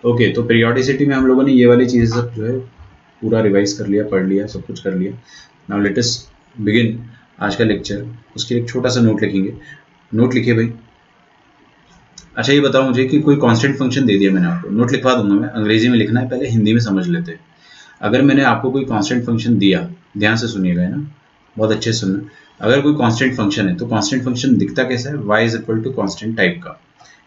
Okay, तो periodicity में हम लोगों ने ये वाली चीज़ें सब जो है पूरा रिवाइज कर लिया, पढ़ लिया, सब कुछ कर लिया। नाउ लेट अस बिगिन आज का लेक्चर। उसके लिए एक छोटा सा नोट लिखेंगे। नोट लिखिए भाई। अच्छा, ये बताओ मुझे कि कोई कांस्टेंट फंक्शन दे दिया मैंने आपको, नोट लिखवा दूंगा मैं, अंग्रेजी में लिखना है, पहले हिंदी में समझ लेते हैं। अगर मैंने आपको कोई कांस्टेंट फंक्शन दिया, ध्यान से सुनिएगा, है ना, बहुत अच्छे से सुनना। अगर कोई कांस्टेंट फंक्शन है तो कांस्टेंट फंक्शन दिखता कैसा है? y is equal to constant type का,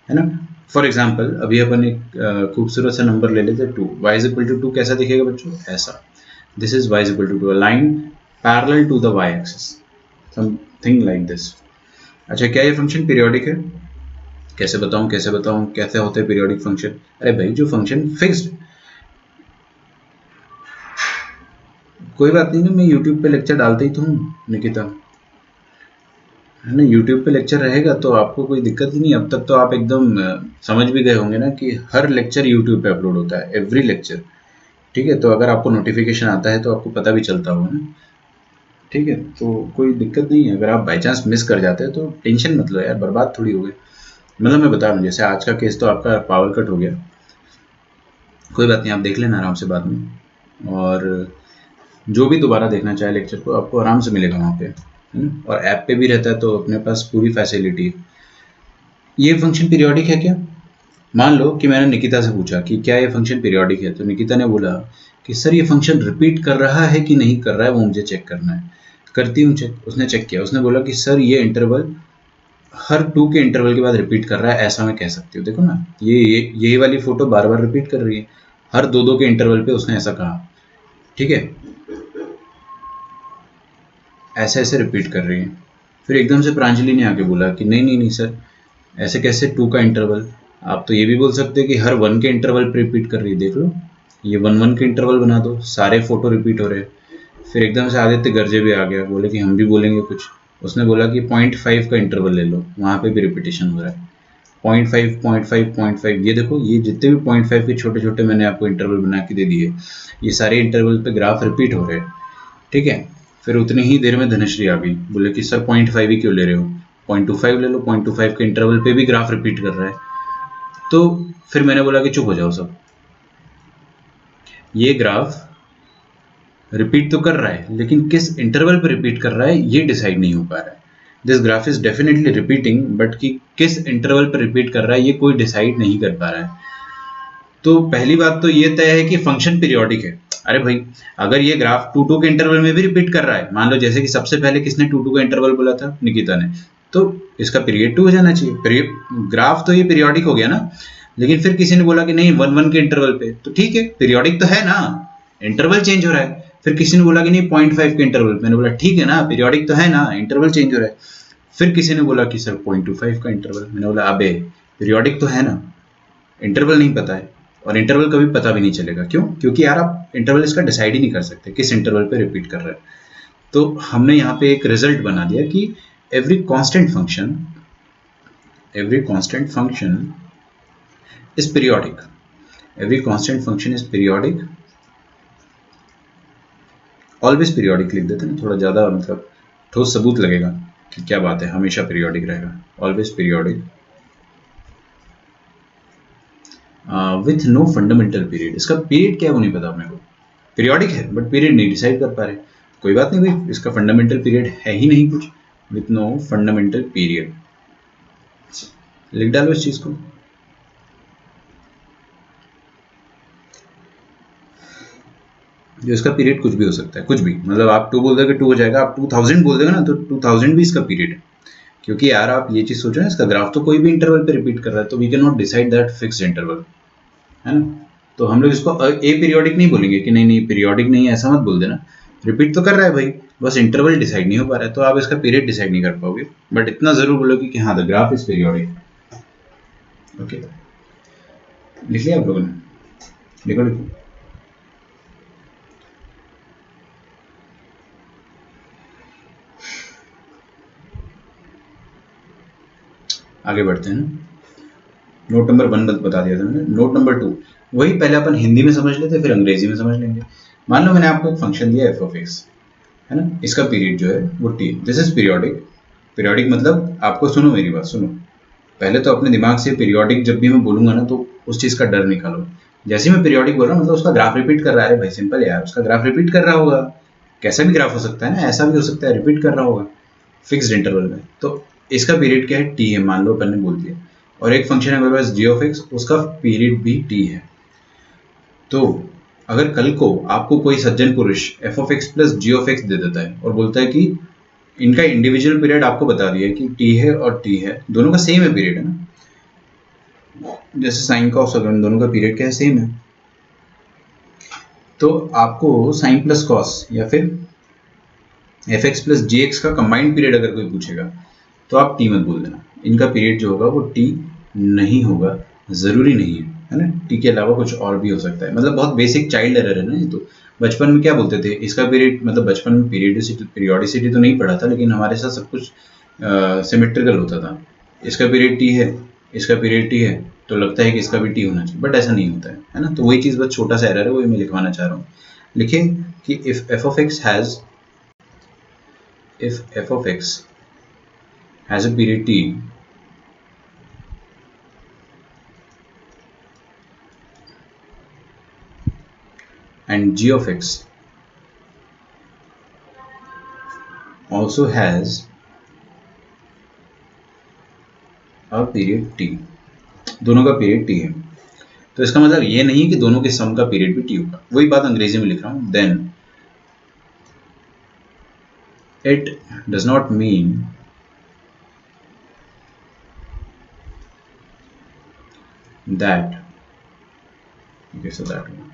है ना। फॉर एग्जाम्पल अभी अपन एक खूबसूरत सा नंबर ले लेते हैं 2। y इज इक्वल टू 2 कैसा दिखेगा बच्चों? ऐसा। This is y is equal to 2, line parallel to the y axis, something like this. अच्छा, क्या ये फंक्शन पीरियोडिक है? कैसे बताऊं, कैसे बताऊं, कैसे होते हैं पीरियोडिक फंक्शन? अरे भाई, जो फंक्शन फिक्स्ड, कोई बात नहीं ना, मैं यूट्यूब पे लेक्चर डालता ही तो हूँ निकिता, है ना। यूट्यूब पे लेक्चर रहेगा तो आपको कोई दिक्कत ही नहीं। अब तक तो आप एकदम समझ भी गए होंगे ना कि हर लेक्चर यूट्यूब पे अपलोड होता है, एवरी लेक्चर। ठीक है, तो अगर आपको नोटिफिकेशन आता है तो आपको पता भी चलता होगा ना। ठीक है, तो कोई दिक्कत नहीं है। अगर आप बाई चांस मिस कर जाते हैं तो टेंशन मत लो यार, बर्बाद थोड़ी हो गए। मतलब मैं बता रहा हूँ, जैसे आज का केस तो आपका पावर कट हो गया, कोई बात नहीं, आप देख लेना आराम से बाद में। और जो भी दोबारा देखना चाहे लेक्चर को, आपको आराम से मिलेगा वहाँ पे, और ऐप पे भी रहता है तो अपने पास पूरी फैसिलिटी है। ये फंक्शन पीरियोडिक है क्या? मान लो कि मैंने निकिता से पूछा कि क्या ये फंक्शन पीरियोडिक है, तो निकिता ने बोला कि सर ये फंक्शन रिपीट कर रहा है कि नहीं कर रहा है, वो मुझे चेक करना है। करती हूँ चेक। उसने चेक किया, उसने बोला कि सर ये इंटरवल हर 2 के इंटरवल के बाद रिपीट कर रहा है, ऐसा मैं कह सकती हूँ। देखो ना, यही वाली फोटो बार बार रिपीट कर रही है, हर 2-2 के इंटरवल पे उसने ऐसा कहा। ठीक है, ऐसे ऐसे रिपीट कर रही है। फिर एकदम से प्रांजलि ने आके बोला कि नहीं नहीं नहीं सर, ऐसे कैसे 2 का इंटरवल? आप तो ये भी बोल सकते हैं कि हर 1 के इंटरवल पे रिपीट कर रही है। देख लो, ये 1-1 के इंटरवल बना दो, सारे फोटो रिपीट हो रहे हैं। फिर एकदम से आदित्य गर्जे भी आ गया, बोले कि हम भी बोलेंगे कुछ। उसने बोला कि 0.5 का इंटरवल ले लो, वहाँ पे भी रिपीटेशन हो रहा है। 0.5, 0.5, 0.5, ये देखो, ये जितने भी 0.5 के छोटे छोटे मैंने आपको इंटरवल बना के दे दिए, ये सारे इंटरवल पे ग्राफ रिपीट हो रहे हैं। ठीक है, फिर उतनी ही देर में धनश्री आ गई, बोले कि सर 0.5 ही क्यों ले रहे हो, 0.25 ले लो, 0.25 के इंटरवल पे भी ग्राफ रिपीट कर रहा है। तो फिर मैंने बोला कि चुप हो जाओ सब, ये ग्राफ रिपीट तो कर रहा है लेकिन किस इंटरवल पे रिपीट कर रहा है ये डिसाइड नहीं हो पा रहा है। This graph is definitely repeating, but कि किस इंटरवल पे रिपीट कर रहा है ये कोई डिसाइड नहीं कर पा रहा है। तो पहली बात तो ये तय है कि फंक्शन पीरियोडिक है। अरे भाई, अगर ये ग्राफ 2-2 के इंटरवल में भी रिपीट कर रहा है, मान लो जैसे कि सबसे पहले किसने 2-2 का इंटरवल बोला था? निकिता ने, तो इसका पीरियड 2 हो जाना चाहिए। ग्राफ तो ये पीरियोडिक हो गया ना। लेकिन फिर किसी ने बोला कि नहीं 1-1 के इंटरवल पे, तो ठीक है, पीरियोडिक तो है ना, इंटरवल चेंज हो रहा है। फिर किसी ने बोला कि नहीं 0.5 के इंटरवल, मैंने बोला ठीक है ना, पीरियोडिक तो है ना, इंटरवल चेंज हो रहा है। फिर किसी ने बोला कि सर 0.25 का इंटरवल, मैंने बोला अबे, पीरियोडिक तो है ना, इंटरवल नहीं पता है। और इंटरवल कभी पता भी नहीं चलेगा, क्यों? क्योंकि यार आप इंटरवल इसका डिसाइड ही नहीं कर सकते किस इंटरवल पे रिपीट कर रहा है। तो हमने यहाँ पे एक रिजल्ट बना दिया कि every constant function is periodic. Every constant function is periodic, always periodic लिख देते हैं, थोड़ा ज़्यादा मतलब ठोस सबूत लगेगा कि क्या बात है, हमेशा पीरियोडिक रहेगा, always periodic with no fundamental period. इसका पीरियड क्या है वो नहीं पता अपने को, पीरियोडिक है बट पीरियड नहीं डिसाइड कर पा रहे। कोई बात नहीं भाई, इसका फंडामेंटल पीरियड है ही नहीं कुछ, विथ नो फंडामेंटल पीरियड, लिख डालो इस चीज को। जो इसका पीरियड कुछ भी हो सकता है, कुछ भी, मतलब आप 2 बोल दोगे 2 हो जाएगा, आप 2000 बोल दोगे ना तो 2000 भी इसका पीरियड है। क्योंकि यार आप ये चीज सोचो ना, इसका ग्राफ तो कोई भी इंटरवल पे रिपीट कर रहा है, तो we can not decide that fixed interval, है ना। तो हम लोग इसको ए पीरियोडिक नहीं बोलेंगे कि नहीं नहीं पीरियोडिक नहीं है, ऐसा मत बोल देना। रिपीट तो कर रहा है भाई, बस इंटरवल डिसाइड नहीं हो पा रहा है, तो आप इसका पीरियड डिसाइड नहीं कर पाओगे। बट इतना जरूर बोलोगे कि हाँ the graph is periodic. Okay, लिख लिया आप लोगों ने? लिखो लिखो। आगे बढ़ते हैं ना। नोट नंबर 1 बता दिया था मैंने। नोट नंबर 2, वही पहले अपन हिंदी में समझ लेते फिर अंग्रेजी में समझ लेंगे। मान लो मैंने आपको एक फंक्शन दिया एफ ऑफ एक्स, है ना, इसका पीरियड जो है वो T, this is periodic. Periodic मतलब, आपको सुनो मेरी बात सुनो, पहले तो अपने दिमाग से पीरियोडिक जब भी मैं बोलूंगा ना तो उस चीज़ का डर निकालो। जैसे ही मैं पीरियोडिक बोल रहा हूँ मतलब उसका ग्राफ रिपीट कर रहा है। अरे भाई सिंपल है यार, उसका ग्राफ रिपीट कर रहा होगा। कैसा भी ग्राफ हो सकता है ना, ऐसा भी हो सकता है, रिपीट कर रहा होगा फिक्स्ड इंटरवल में। तो इसका पीरियड क्या है, टी है, मान लो अपन ने बोल दिया। और एक फंक्शन है मेरे पास जी ऑफ एक्स, उसका पीरियड भी टी है। तो अगर कल को आपको कोई सज्जन पुरुष f of x plus g of x दे देता है और बोलता है कि इनका इंडिविजुअल पीरियड आपको बता दिया है कि टी है और टी है, दोनों का सेम है पीरियड, है ना। जैसे साइन का और दोनों का पीरियड क्या है, सेम है। तो आपको साइन प्लस कॉस या फिर एफ एक्स प्लस जी एक्स का कंबाइंड पीरियड अगर कोई पूछेगा तो आप टी मत बोल देना। इनका पीरियड जो होगा वो टी नहीं होगा, ज़रूरी नहीं है ना। टी के अलावा कुछ और भी हो सकता है। मतलब बहुत बेसिक चाइल्ड एरर है ना ये तो। बचपन में क्या बोलते थे, इसका पीरियड, मतलब बचपन में पीरियोडिसिटी तो नहीं पढ़ा था, लेकिन हमारे साथ सब कुछ सिमेट्रिकल होता था। इसका पीरियड टी है, इसका पीरियड टी है, तो लगता है कि इसका भी टी होना चाहिए, बट ऐसा नहीं होता है ना। तो वही चीज़ बस छोटा सा एरर है, वही मैं लिखवाना चाह रहा हूँ। लिखें कि if f of x has, if f of x has a period t and g of x also has a period t, दोनों का पीरियड t है, तो इसका मतलब ये नहीं कि दोनों के सम का पीरियड भी t होगा। वही बात अंग्रेजी में लिख रहा हूँ। Then it does not mean that, okay, so that one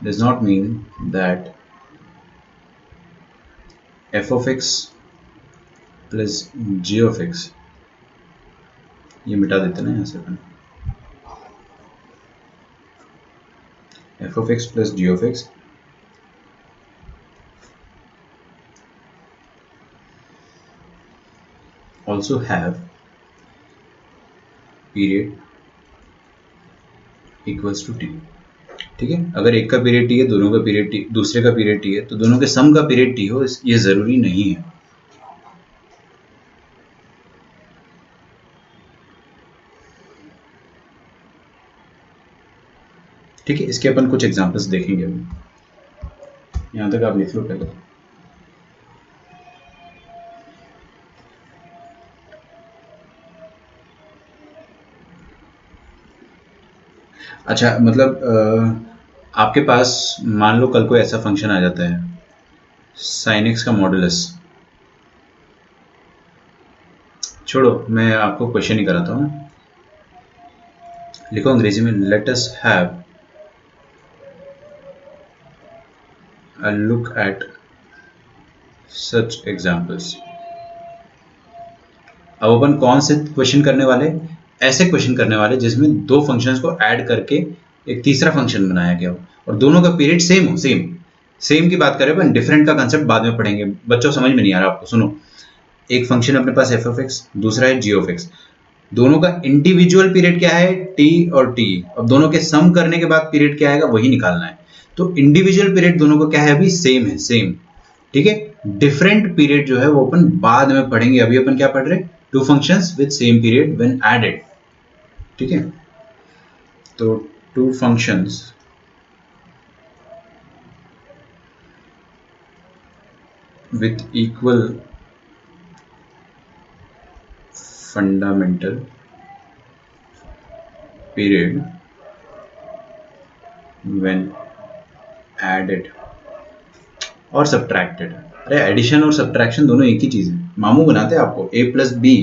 does not mean that f of x plus g of x, ये मिटा देते ना यहाँ से अपन, f of x plus g of x also have period equals to t। ठीक है, अगर एक का पीरियड टी है, दोनों का पीरियड टी, दूसरे का पीरियड टी है, तो दोनों के सम का पीरियड टी हो, ये जरूरी नहीं है। ठीक है, इसके अपन कुछ एग्जांपल्स देखेंगे अभी। यहां तक आप लिख लो पहले। अच्छा, मतलब आपके पास मान लो कल को ऐसा फंक्शन आ जाता है, साइन एक्स का मॉडुलस। छोड़ो, मैं आपको क्वेश्चन ही कराता हूँ। लिखो अंग्रेजी में, let us have a look at such examples. अब अपन कौन से क्वेश्चन करने वाले, ऐसे क्वेश्चन करने वाले जिसमें दो फंक्शंस को ऐड करके एक तीसरा फंक्शन बनाया गया हो और दोनों का पीरियड सेम हो। सेम की बात करें अपन, डिफरेंट का कंसेप्ट बाद में पढ़ेंगे। बच्चों समझ में नहीं आ रहा आपको, सुनो। एक फंक्शन अपने पास एफ ऑफ एक्स, दूसरा है जी ऑफ एक्स। दोनों का इंडिविजुअल पीरियड क्या है, टी और टी। अब दोनों के सम करने के बाद पीरियड क्या आएगा वही निकालना है। तो इंडिविजुअल पीरियड दोनों का क्या है, अभी सेम है, सेम। ठीक है, डिफरेंट पीरियड जो है वो अपन बाद में पढ़ेंगे। अभी अपन क्या पढ़ रहे हैं, two functions with same period when added. ठीक है, तो two functions with equal fundamental period when added और सब्ट्रैक्टेड। अरे एडिशन और सब्ट्रैक्शन दोनों एक ही चीज है, मामू बनाते हैं आपको। a प्लस बी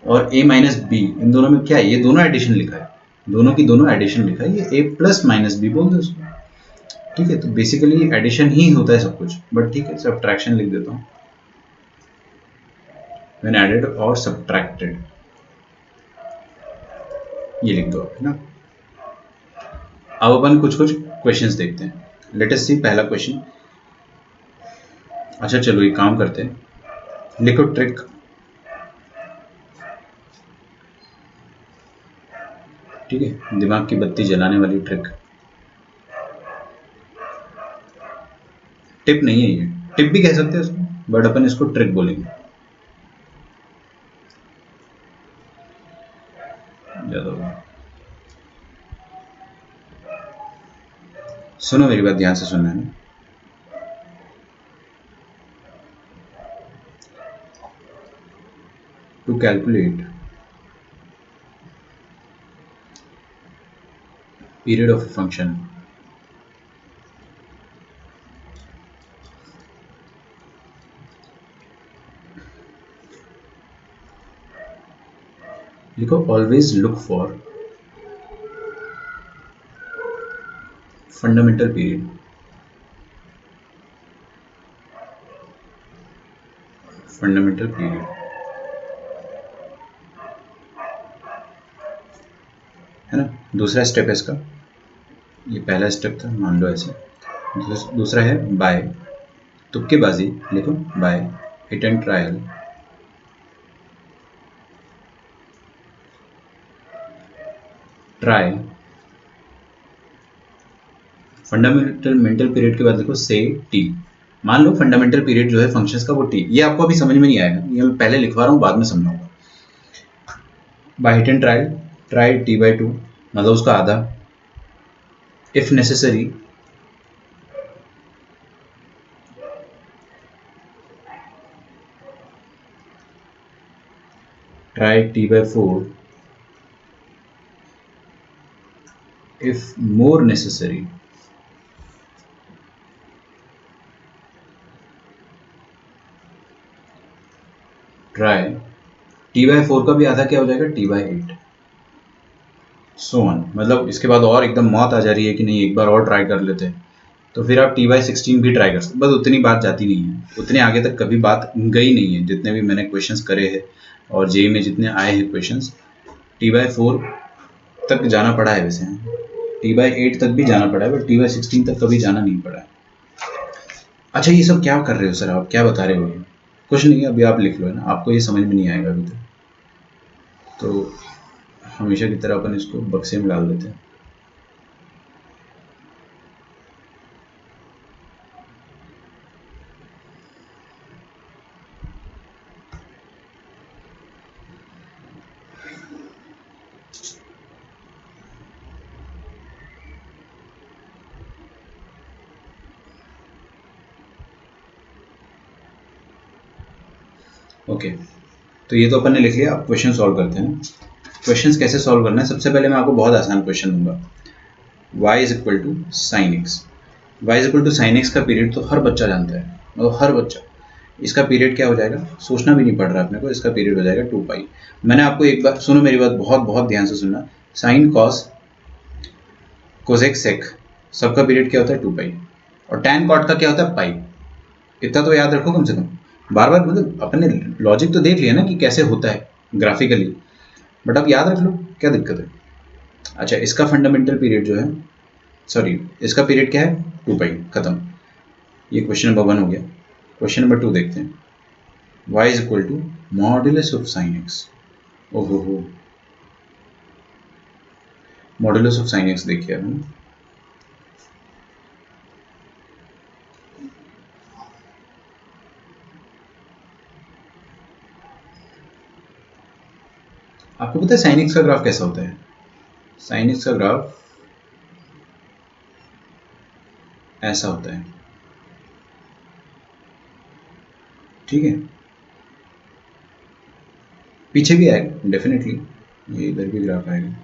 और a माइनस बी, इन दोनों में क्या है, ये दोनों एडिशन लिखा है, दोनों की दोनों एडिशन लिखा है, ये a प्लस माइनस बी बोल दो उसको। ठीक है, तो बेसिकली एडिशन ही होता है सब कुछ, बट ठीक है सब्ट्रैक्शन लिख देता हूँ, व्हेन एडेड और सब्ट्रैक्टेड, ये लिख दो है ना। अब अपन कुछ कुछ क्वेश्चंस देखते हैं। लेट अस सी पहला क्वेश्चन। अच्छा चलो एक काम करते हैं, लिखो ट्रिक। ठीक है, दिमाग की बत्ती जलाने वाली ट्रिक। टिप नहीं है ये, टिप भी कह सकते हैं उसको, बट अपन इसको ट्रिक बोलेंगे। सुनो मेरी बात ध्यान से सुनना है। To calculate period of function, लिखो always look for fundamental period. Fundamental period है ना, दूसरा स्टेप है इसका। ये पहला स्टेप था, मान लो ऐसे। दूसरा है बाय, तुक्केबाजी, लिखो by hit and trial, try fundamental mental period के बाद लिखो से टी। मान लो फंडामेंटल पीरियड जो है फंक्शंस का वो टी। ये आपको अभी समझ में नहीं आएगा, ये मैं पहले लिखवा रहा हूँ, बाद में समझाऊंगा। By hit and trial, try T by two, मतलब उसका आधा। If necessary try T by four, if more necessary try T by four का भी आधा क्या हो जाएगा, T by eight, so on. मतलब इसके बाद और एकदम मौत आ जा रही है कि नहीं एक बार और ट्राई कर लेते हैं, तो फिर आप टी बाई सिक्सटीन भी ट्राई कर सकते। बस उतनी बात जाती नहीं है, उतने आगे तक कभी बात गई नहीं है जितने भी मैंने क्वेश्चंस करे हैं और जेई में जितने आए हैं क्वेश्चंस। टी बाई फोर तक जाना पड़ा है, वैसे टी बाई एट तक भी जाना पड़ा है, बट टी बाई सिक्सटीन तक कभी जाना नहीं पड़ा है। अच्छा ये सब क्या कर रहे हो सर, आप क्या बता रहे हो? कुछ नहीं है, अभी आप लिख लो, है ना, आपको ये समझ में नहीं आएगा अभी तक, तो हमेशा की तरह अपन इसको बक्से में डाल देते हैं। ओके, तो ये तो अपन ने लिख लिया। अब क्वेश्चन सॉल्व करते हैं। क्वेश्चन कैसे सॉल्व करना है, सबसे पहले मैं आपको बहुत आसान क्वेश्चन दूंगा। y is equal to sine x. Y is equal to sine x का पीरियड तो हर बच्चा जानता है, मतलब हर बच्चा। इसका पीरियड क्या हो जाएगा, सोचना भी नहीं पड़ रहा अपने को, इसका पीरियड हो जाएगा 2 पाई। मैंने आपको एक बार, सुनो मेरी बात बहुत बहुत ध्यान से सुनना, साइन कॉस कोसेक सेक सबका पीरियड क्या होता है, 2 पाई। और टैन कॉट का क्या होता है, पाई। इतना तो याद रखो कम से कम। बार बार मतलब अपने लॉजिक तो देख लिया ना कि कैसे होता है ग्राफिकली, बट अब याद रख लो, क्या दिक्कत है। अच्छा, इसका फंडामेंटल पीरियड जो है, सॉरी इसका पीरियड क्या है, 2 पाई, खत्म। ये क्वेश्चन नंबर 1 हो गया। क्वेश्चन नंबर 2 देखते हैं। y is equal to modulus of sine x. ओहो हो, मॉड्यूलस ऑफ साइन एक्स देखिए आपने। आपको पता है साइन एक्स का ग्राफ कैसा होता है? साइन एक्स का ग्राफ ऐसा होता है, ठीक है। पीछे भी आएगा डेफिनेटली, ये इधर भी ग्राफ आएगा।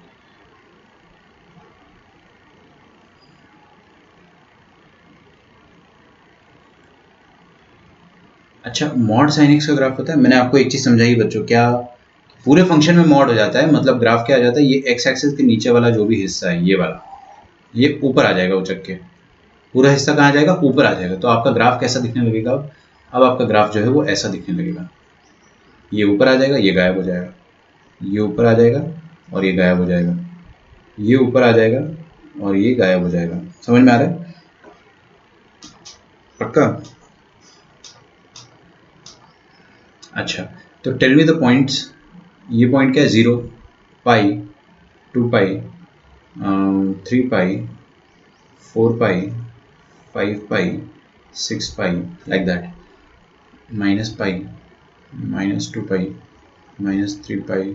अच्छा, मॉड साइन एक्स का ग्राफ होता है। मैंने आपको एक चीज समझाई बच्चों, क्या पूरे फंक्शन में मॉड हो जाता है, मतलब ग्राफ क्या आ जाता है, ये एक्स एक्सिस के नीचे वाला जो भी हिस्सा है ये वाला, ये ऊपर आ जाएगा उचक के। पूरा हिस्सा कहाँ आ जाएगा, ऊपर आ जाएगा। तो आपका ग्राफ कैसा दिखने लगेगा अब आपका ग्राफ जो है वो ऐसा दिखने लगेगा। ये ऊपर आ जाएगा, ये गायब हो जाएगा, ये ऊपर आ जाएगा और ये गायब हो जाएगा, ये ऊपर आ जाएगा और ये गायब हो जाएगा। समझ में आ रहा है? पक्का? अच्छा, तो टेल मी द पॉइंट्स। ये पॉइंट क्या है, 0, पाई, 2 पाई, 3 पाई, 4 पाई, 5 पाई, 6 पाई, लाइक दैट, -पाई, -2 पाई, -3 पाई,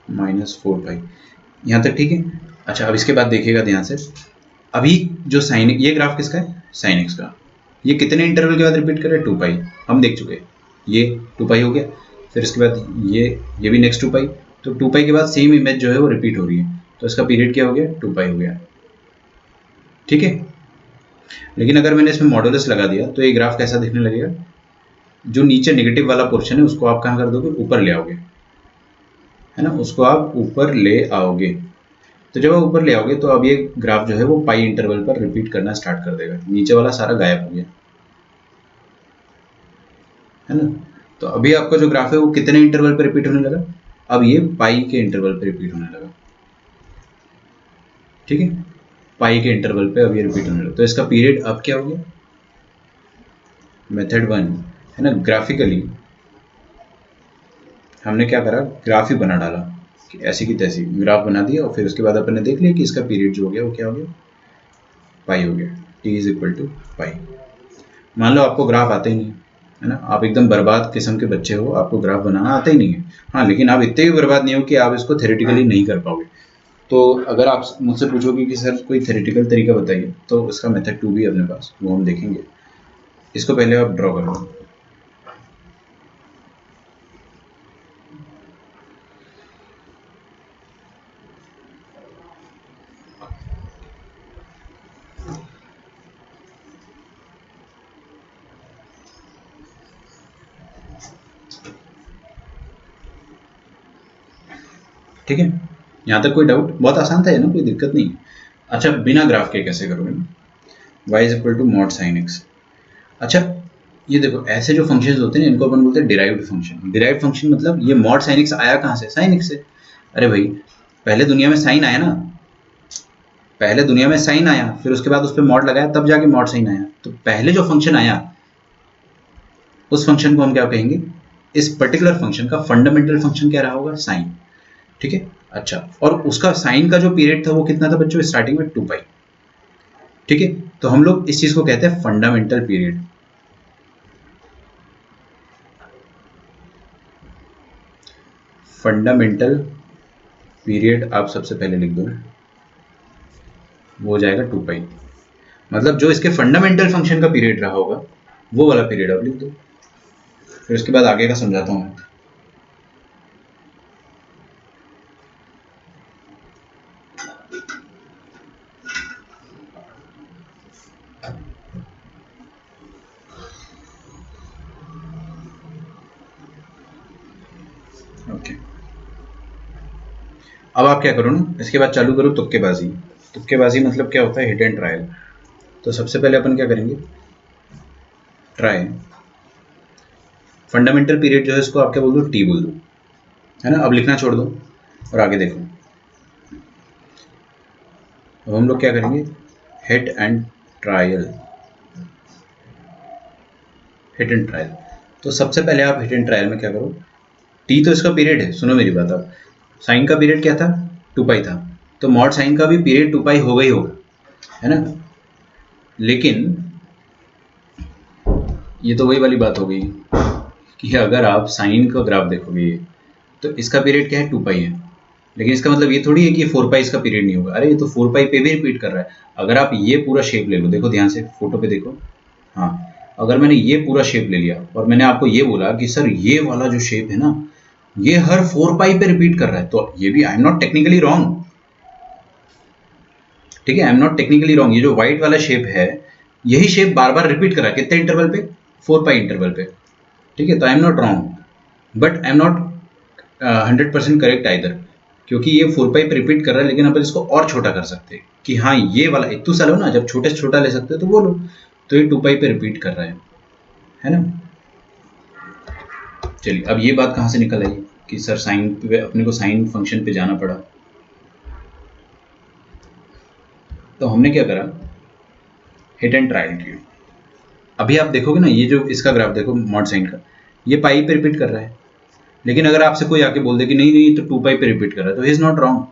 -4 पाई। यहाँ तक ठीक है। अच्छा, अब इसके बाद देखिएगा ध्यान से। अभी जो साइन, ये ग्राफ किसका है, साइन एक्स का, ये कितने इंटरवल के बाद रिपीट कर रहे हैं, 2 पाई, हम देख चुके हैं, ये 2 पाई हो गया, फिर इसके बाद ये भी नेक्स्ट 2 पाई, तो 2 पाई के बाद सेम इमेज जो है वो रिपीट हो रही है, तो इसका पीरियड क्या हो गया, 2 पाई हो गया, ठीक है। लेकिन अगर मैंने इसमें मॉडुलस लगा दिया तो ये ग्राफ कैसा दिखने लगेगा, जो नीचे नेगेटिव वाला पोर्शन है उसको आप कहाँ कर दोगे, ऊपर ले आओगे, है ना, उसको आप ऊपर ले आओगे, तो जब आप ऊपर ले आओगे तो अब ये ग्राफ जो है वो पाई इंटरवल पर रिपीट करना स्टार्ट कर देगा, नीचे वाला सारा गायब हो गया, है ना। तो अभी आपका जो ग्राफ है वो कितने इंटरवल पर रिपीट होने लगा, अब ये पाई के इंटरवल पर रिपीट होने लगा, ठीक है, पाई के इंटरवल पे अब ये रिपीट होने लगा, तो इसका पीरियड अब क्या हो गया, मेथड 1 है ना, ग्राफिकली हमने क्या करा, ग्राफ ही बना डाला, ऐसी की तैसी ग्राफ बना दिया, और फिर उसके बाद अपन ने देख लिया कि इसका पीरियड जो हो गया वो क्या हो गया, पाई हो गया, टी इज इक्वल टू पाई। मान लो आपको ग्राफ आते ही नहीं है ना, आप एकदम बर्बाद किस्म के बच्चे हो, आपको ग्राफ बनाना आता ही नहीं है, हाँ, लेकिन आप इतने भी बर्बाद नहीं हो कि आप इसको थ्योरेटिकली नहीं कर पाओगे, तो अगर आप मुझसे पूछोगे कि सर कोई थ्योरेटिकल तरीका बताइए, तो उसका मेथड 2 भी है अपने पास, वो हम देखेंगे। इसको पहले आप ड्रॉ कर लो, ठीक है, यहाँ तक कोई डाउट, बहुत आसान था, है ना, कोई दिक्कत नहीं है। अच्छा, बिना ग्राफ के कैसे करोगे ना, y is equal to mod sine x. अच्छा, ये देखो ऐसे जो फंक्शंस होते हैं इनको अपन बोलते हैं डिराइव्ड फंक्शन। डिराइव्ड फंक्शन मतलब ये मॉड साइन एक्स आया कहाँ से, साइन एक्स से। अरे भाई, पहले दुनिया में साइन आया ना, पहले दुनिया में साइन आया, फिर उसके बाद उस पर मॉड लगाया, तब जाके मॉड साइन आया, तो पहले जो फंक्शन आया उस फंक्शन को हम क्या कहेंगे, इस पर्टिकुलर फंक्शन का फंडामेंटल फंक्शन क्या रहा होगा, साइन, ठीक है। अच्छा, और उसका साइन का जो पीरियड था वो कितना था बच्चों, स्टार्टिंग में 2 पाई, ठीक है। तो हम लोग इस चीज को कहते हैं फंडामेंटल पीरियड। फंडामेंटल पीरियड आप सबसे पहले लिख दो, वो हो जाएगा 2 पाई, मतलब जो इसके फंडामेंटल फंक्शन का पीरियड रहा होगा वो वाला पीरियड आप लिख दो, फिर उसके बाद आगे का समझाता हूँ मैं। ओके, अब आप क्या करो ना, इसके बाद चालू करो तुक्केबाजी। तुक्केबाजी मतलब क्या होता है, हिट एंड ट्रायल। तो सबसे पहले अपन क्या करेंगे, ट्राई फंडामेंटल पीरियड जो है इसको आप क्या बोल दो, टी बोल दो, है ना। अब लिखना छोड़ दो और आगे देखो। अब हम लोग क्या करेंगे, hit and trial, hit and trial. तो सबसे पहले आप हिट एंड ट्रायल में क्या करो, टी तो इसका पीरियड है, सुनो मेरी बात, आप साइन का पीरियड क्या था, 2 पाई था, तो मॉड साइन का भी पीरियड 2 पाई होगा ही होगा, है ना। लेकिन ये तो वही वाली बात हो गई कि अगर आप साइन का ग्राफ देखोगे तो इसका पीरियड क्या है, 2 पाई है, लेकिन इसका मतलब ये थोड़ी है कि ये 4 पाई इसका पीरियड नहीं होगा। अरे ये तो 4 पाई पे भी रिपीट कर रहा है। अगर आप ये पूरा शेप ले लो, देखो ध्यान से फोटो पे देखो, हाँ, अगर मैंने ये पूरा शेप ले लिया और मैंने आपको ये बोला कि सर ये वाला जो शेप है ना ये हर 4 पाई पे रिपीट कर रहा है, तो ये भी I am not technically wrong, ठीक है, I am not technically wrong. ये जो व्हाइट वाला शेप है यही शेप बार बार रिपीट कर रहा है, कितने इंटरवल पे, 4 पाई इंटरवल पे, ठीक है। तो I am not wrong, but I am not 100% correct either, क्योंकि ये 4 पाई पे रिपीट कर रहा है, लेकिन अपन इसको और छोटा कर सकते हैं कि हाँ ये वाला इतू सा लो ना, जब छोटे से छोटा ले सकते हो तो वो लो, तो ये 2 पाई पे रिपीट कर रहा है ना। चलिए, अब ये बात कहाँ से निकल आई कि सर साइन पे अपने को साइन फंक्शन पे जाना पड़ा, तो हमने क्या करा, हिट एंड ट्रायल किया। अभी आप देखोगे ना, ये जो इसका ग्राफ देखो मॉड साइन का, ये पाई पे रिपीट कर रहा है, लेकिन अगर आपसे कोई आके बोल दे कि नहीं नहीं तो 2 पाई पे रिपीट कर रहा है, तो he is not wrong,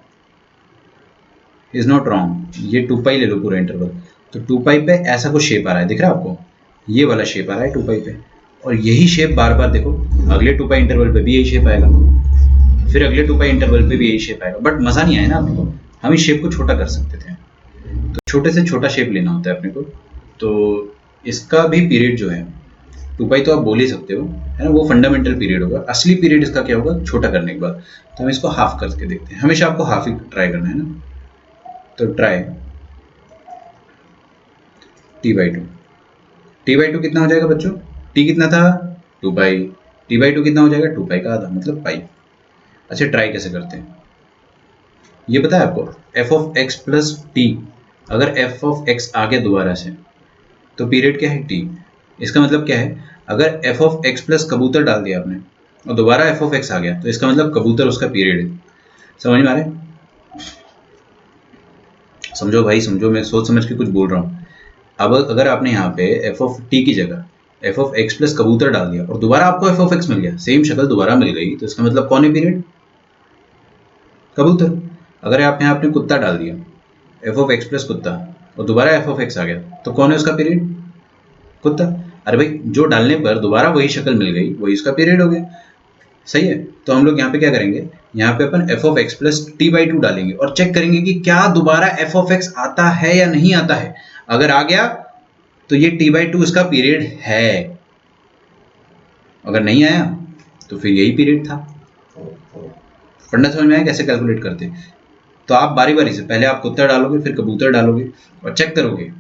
is not wrong. ये 2 पाई ले लो पूरा इंटरवल, तो 2 पाई पे ऐसा कुछ शेप आ रहा है, दिख रहा है आपको, ये वाला शेप आ रहा है 2 पाई पे, और यही शेप बार बार देखो अगले 2 पाई इंटरवल पे भी यही शेप आएगा, फिर अगले 2 पाई इंटरवल पे भी यही शेप आएगा, बट मजा नहीं आया ना आपको, हम इस शेप को छोटा कर सकते थे, तो छोटे से छोटा शेप लेना होता है अपने को। तो इसका भी पीरियड जो है 2 पाई तो आप बोल ही सकते हो, है ना, वो फंडामेंटल पीरियड होगा। असली पीरियड इसका क्या होगा छोटा करने के बाद। तो हम इसको हाफ करके देखते हैं, हमेशा आपको हाफ ही ट्राई करना है ना। तो ट्राई t/2। t/2 कितना हो जाएगा बच्चों? t कितना था? 2 पाई। t/2 कितना हो जाएगा? 2 पाई का आधा मतलब पाई। अच्छा ट्राई कैसे करते हैं ये पता है आपको? f of x plus T, अगर f ऑफ x आ गया दोबारा से तो पीरियड क्या है? t। इसका मतलब क्या है? अगर f ऑफ x प्लस कबूतर डाल दिया आपने और दोबारा f ऑफ x आ गया तो इसका मतलब कबूतर उसका पीरियड है। समझ में आ रहा है? समझो भाई समझो, मैं सोच समझ के कुछ बोल रहा हूँ। अब अगर आपने यहाँ पे f ऑफ t की जगह f ऑफ x प्लस कबूतर डाल दिया और दोबारा आपको f ऑफ x मिल गया, सेम शक्ल दोबारा मिल गई, तो इसका मतलब कौन है पीरियड? कबूतर। अगर आप यहाँ आपने कुत्ता डाल दिया f ऑफ x प्लस कुत्ता और दोबारा f ऑफ x आ गया तो कौन है उसका पीरियड? कुत्ता। अरे भाई जो डालने पर दोबारा वही शक्ल मिल गई वही इसका पीरियड हो गया। सही है। तो हम लोग यहाँ पे क्या करेंगे, यहाँ पे अपन f of x plus t/2 डालेंगे और चेक करेंगे कि क्या दोबारा f ऑफ x आता है या नहीं आता है। अगर आ गया तो ये t/2 इसका पीरियड है, अगर नहीं आया तो फिर यही पीरियड था। फंडा समझ में आया कैसे कैलकुलेट करते हैं? तो आप बारी बारी से पहले आप कुत्ता डालोगे फिर कबूतर डालोगे और चेक करोगे,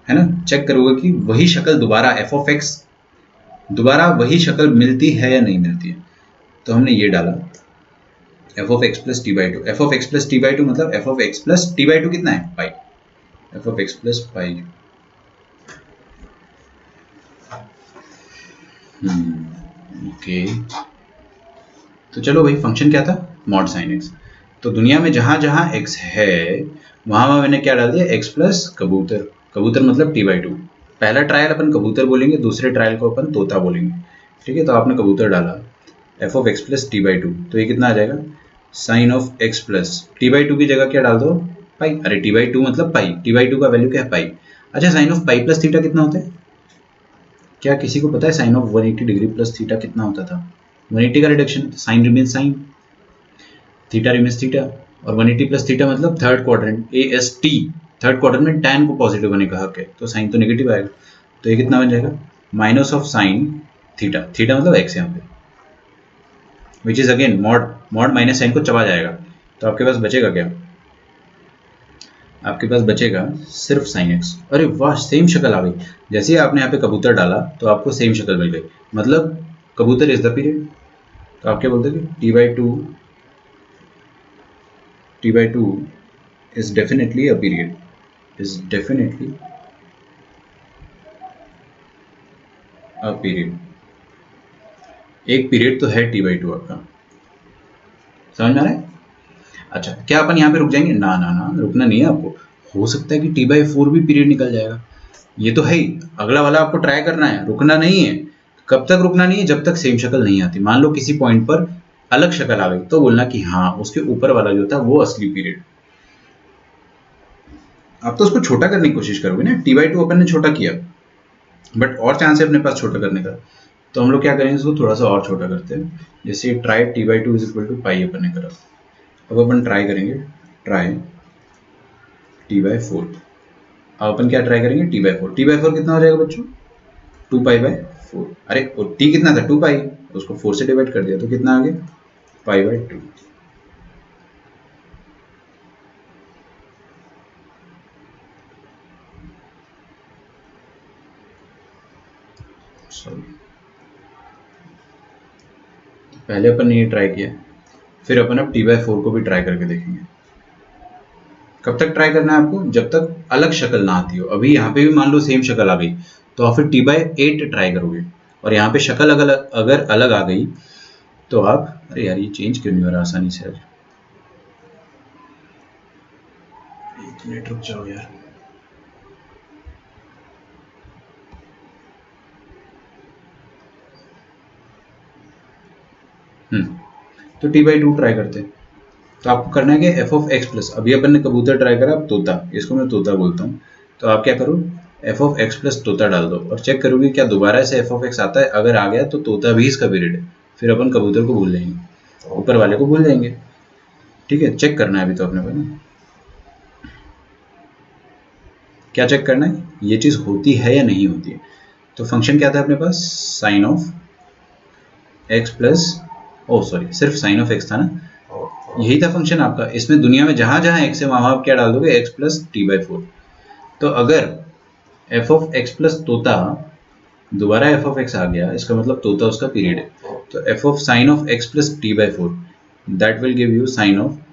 है ना, चेक करोगे कि वही शक्ल दोबारा f ऑफ x दोबारा वही शक्ल मिलती है या नहीं मिलती है। तो हमने ये डाला f of x plus t/2। f of x plus t/2 मतलब f of x plus t/2 कितना है? पाई। f of x plus pi. Okay. तो चलो भाई फंक्शन क्या था? Mod sine x। तो दुनिया में जहां जहां x है वहां वहां मैंने क्या डाल दिया? x प्लस कबूतर। कबूतर मतलब t/2। पहला ट्रायल अपन कबूतर बोलेंगे, दूसरे ट्रायल को अपन तोता बोलेंगे। ठीक है, तो आपने कबूतर डाला f of x plus t/2, तो ये कितना आ जाएगा? Sine of x plus t/2 की जगह क्या डाल दो? पाई। अरे t/2 मतलब पाई, t/2 का वैल्यू क्या है? पाई। अच्छा sine of pi plus theta कितना होता है? क्या किसी को पता है sine of 180 degree plus theta कितना होता था? 180 का reduction, sine remains sine, theta remains theta, और 180 प्लस थीटा मतलब third quadrant AST। Third quadrant में tan को पॉजिटिव होने का हक है, तो साइन तो नेगेटिव आएगा। तो ये कितना बन जाएगा? Minus of sine theta, theta मतलब x यहाँ पे, which is again mod, mod minus sine को चबा जाएगा। तो आपके पास बचेगा क्या? आपके पास बचेगा सिर्फ साइन x। अरे वाह, सेम शक्ल आ गई। जैसे ही आपने यहाँ पे कबूतर डाला तो आपको सेम शक्ल मिल गई, मतलब कबूतर इज द पीरियड। तो आप क्या बोलते हैं कि t/2 is definitely a period, is definitely a period। एक पीरियड तो है t/2 आपका। समझ में आ रहा है? अच्छा क्या अपन यहाँ पे रुक जाएंगे? ना ना ना, रुकना नहीं है आपको। हो सकता है कि t/4 भी पीरियड निकल जाएगा, ये तो है ही। अगला वाला आपको ट्राई करना है, रुकना नहीं है। कब तक रुकना नहीं है? जब तक सेम शक्ल नहीं आती। मान लो किसी पॉइंट पर अलग शक्ल आ गई तो बोलना कि हाँ उसके ऊपर वाला जो था वो असली पीरियड। आप तो उसको छोटा करने की कोशिश करोगे ना, t/2 अपन ने छोटा किया, बट और चांस है अपने पास छोटा करने का। तो हम लोग क्या करेंगे, इसको थोड़ा सा और छोटा करते हैं। जैसे try t/2 is equal to pi अपन ने करा, अब अपन ट्राई करेंगे ट्राई t/4। अब अपन क्या ट्राई करेंगे? t/4। t/4 कितना हो जाएगा बच्चों? 2 पाई/4। अरे t कितना था? 2 पाई, उसको 4 से डिवाइड कर दिया तो कितना आ गया? पाई/2। पहले अपन ने ये ट्राई किया, फिर अपन अब t/4 को भी ट्राई करके देखेंगे। कब तक ट्राई करना है आपको? जब तक अलग शक्ल ना आती हो। अभी यहाँ पे भी मान लो सेम शक्ल आ गई तो आप फिर t/8 ट्राई करोगे, और यहाँ पे शक्ल अगर अलग आ गई तो आप, अरे यार ये चेंज क्यों नहीं हो रहा आसानी से? एक मिनट रुक जाओ यार। तो t/2 ट्राई करते हैं। तो आपको करना है कि f ऑफ x प्लस, अभी अपन ने कबूतर ट्राई करा, अब तोता, इसको मैं तोता बोलता हूँ। तो आप क्या करो, f ऑफ x प्लस तोता डाल दो और चेक करोगे क्या दोबारा से f ऑफ x आता है। अगर आ गया तो तोता भी इसका पीरियड है, फिर अपन कबूतर को भूल जाएंगे, ऊपर वाले को भूल जाएंगे। ठीक है, चेक करना है अभी तो अपने को ना। क्या चेक करना है, ये चीज़ होती है या नहीं होती है। तो फंक्शन क्या था अपने पास, sine of x plus, oh sorry सिर्फ साइन ऑफ एक्स था ना, यही था फंक्शन आपका। इसमें दुनिया में जहां जहां एक्स है वहां आप क्या डाल दोगे, x plus T by four. तो अगर एफ ऑफ एक्स प्लस तोता दोबारा एफ ऑफ एक्स आ गया, इसका मतलब तोता उसका पीरियड है। तो f of sine of x plus T by four that will give you sine of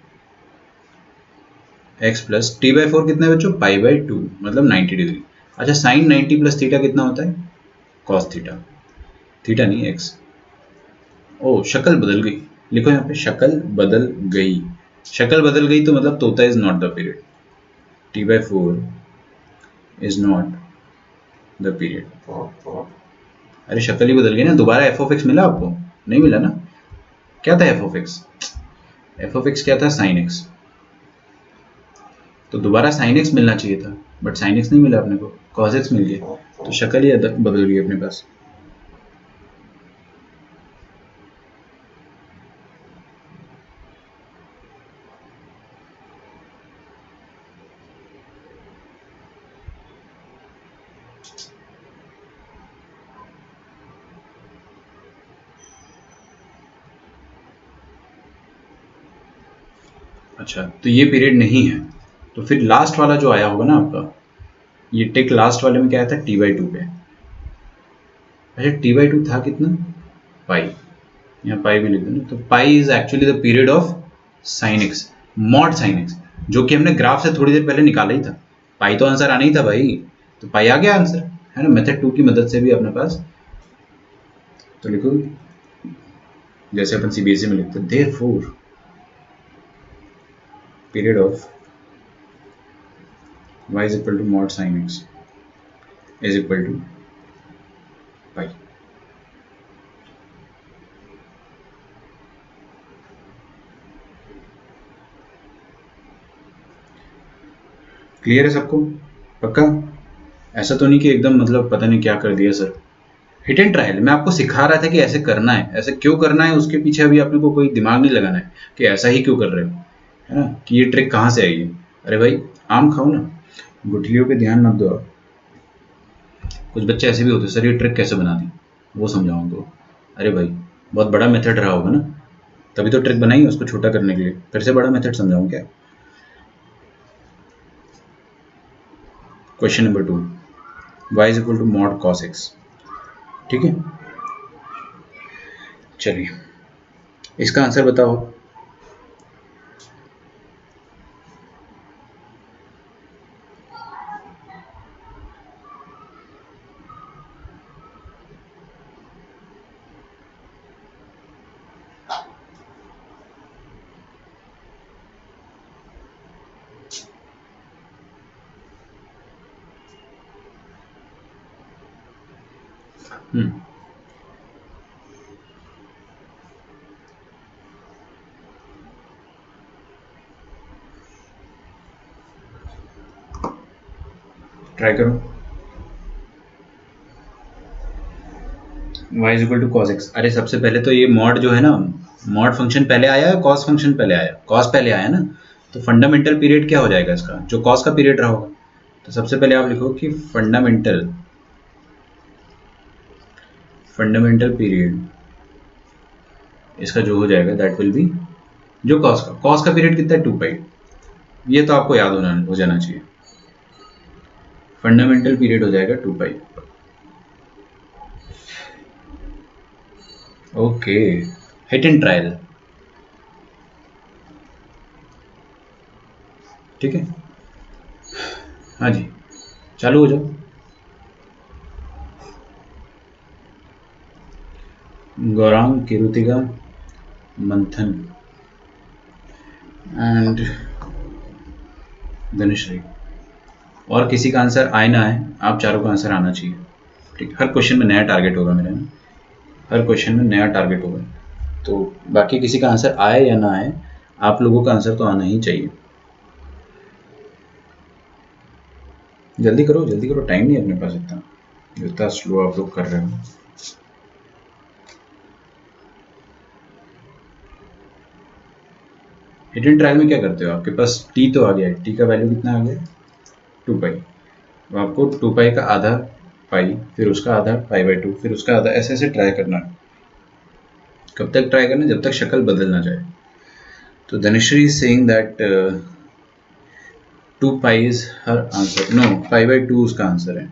x plus T by four कितना है बच्चों, पाई बाई टू, मतलब 90 डिग्री। अच्छा साइन 90 प्लस थीटा कितना होता है, कॉस थीटा, थीटा नहीं एक्स। ओ शक्ल बदल गई, लिखो यहाँ पे शक्ल बदल गई। शक्ल बदल गई तो मतलब तोता is not the period, T by four is not the period. अरे शक्ल ही बदल गई ना, दोबारा एफ ऑफ एक्स मिला आपको, नहीं मिला ना। क्या था F of x, F of x क्या था, साइन एक्स। तो दोबारा साइन एक्स मिलना चाहिए था, बट साइन एक्स नहीं मिला अपने को, कॉस एक्स मिल गया, तो शक्ल ही बदल गई अपने पास। अच्छा तो ये पीरियड नहीं है, तो फिर लास्ट वाला जो आया होगा ना आपका, ये टिक लास्ट वाले में क्या आया था, टी बाई टू पे। अच्छा टी बाई टू था कितना, पाई, यहाँ पाई भी लिख दो ना। तो pi is actually the period of sine x, mod sine x, जो कि हमने ग्राफ से थोड़ी देर पहले निकाला ही था। पाई तो आंसर आना ही था भाई, तो पाई आ गया आंसर, है ना, मेथड टू की मदद से भी अपने पास। तो लिखो जैसे अपन सीबीएसई में लिखते हैं, therefore period of y is equal to mod sin x is equal to pi। Clear है सबको, पक्का। ऐसा तो नहीं कि एकदम मतलब पता नहीं क्या कर दिया सर। हिट एंड ट्रायल, मैं आपको सिखा रहा था कि ऐसे करना है, ऐसे क्यों करना है, उसके पीछे अभी अपने को कोई दिमाग नहीं लगाना है कि ऐसा ही क्यों कर रहे हो, है ना, कि ये ट्रिक कहाँ से आई है। अरे भाई आम खाओ ना, गुठलियों पे ध्यान मत दो आप। कुछ बच्चे ऐसे भी होते हैं, सर ये ट्रिक कैसे बना दी, वो समझाओ उनको। अरे भाई बहुत बड़ा मेथड रहा होगा ना, तभी तो ट्रिक बनाई है उसको छोटा करने के लिए, फिर से बड़ा मेथड समझाऊं क्या। Question number 2, y is equal to mod cos x, ठीक है। चलिए इसका आंसर बताओ। ट्राई करो, y is equal to cos x. अरे सबसे पहले तो ये मॉड जो है ना, मॉड फंक्शन पहले आया है, कॉस फंक्शन पहले आया, कॉस पहले आया ना, तो फंडामेंटल पीरियड क्या हो जाएगा इसका, जो कॉस का पीरियड रहा होगा। तो सबसे पहले आप लिखो कि फंडामेंटल पीरियड इसका जो हो जाएगा दैट विल बी, जो कॉस का पीरियड कितना है, 2 पाई। ये तो आपको याद हो जाना चाहिए, फंडामेंटल पीरियड हो जाएगा 2 पाई। ओके, हिट एंड ट्रायल, ठीक है। हाँ जी चालू हो जाओ। गौरांग किरुतिका मंथन एंड धनुश्री, और किसी का आंसर आए ना आए, आप चारों का आंसर आना चाहिए, ठीक। हर क्वेश्चन में नया टारगेट होगा मेरा ना, हर क्वेश्चन में नया टारगेट होगा, तो बाकी किसी का आंसर आए या ना आए, आप लोगों का आंसर तो आना ही चाहिए। जल्दी करो, टाइम नहीं अपने पास इतना, जितना स्लो आप लोग कर रहे हो। हिडन ट्रायल में क्या करते हो, आपके पास टी तो आ गया है, टी का वैल्यू कितना आ गया, 2 पाई। तो आपको 2 पाई का आधा पाई, फिर उसका आधा पाई/2, फिर उसका आधा, ऐसे ऐसे ट्राई करना है। कब तक ट्राई करना है? जब तक शक्ल बदल ना जाए। तो Dhanushree is saying that 2 pi is her answer. No, pi by two उसका आंसर है।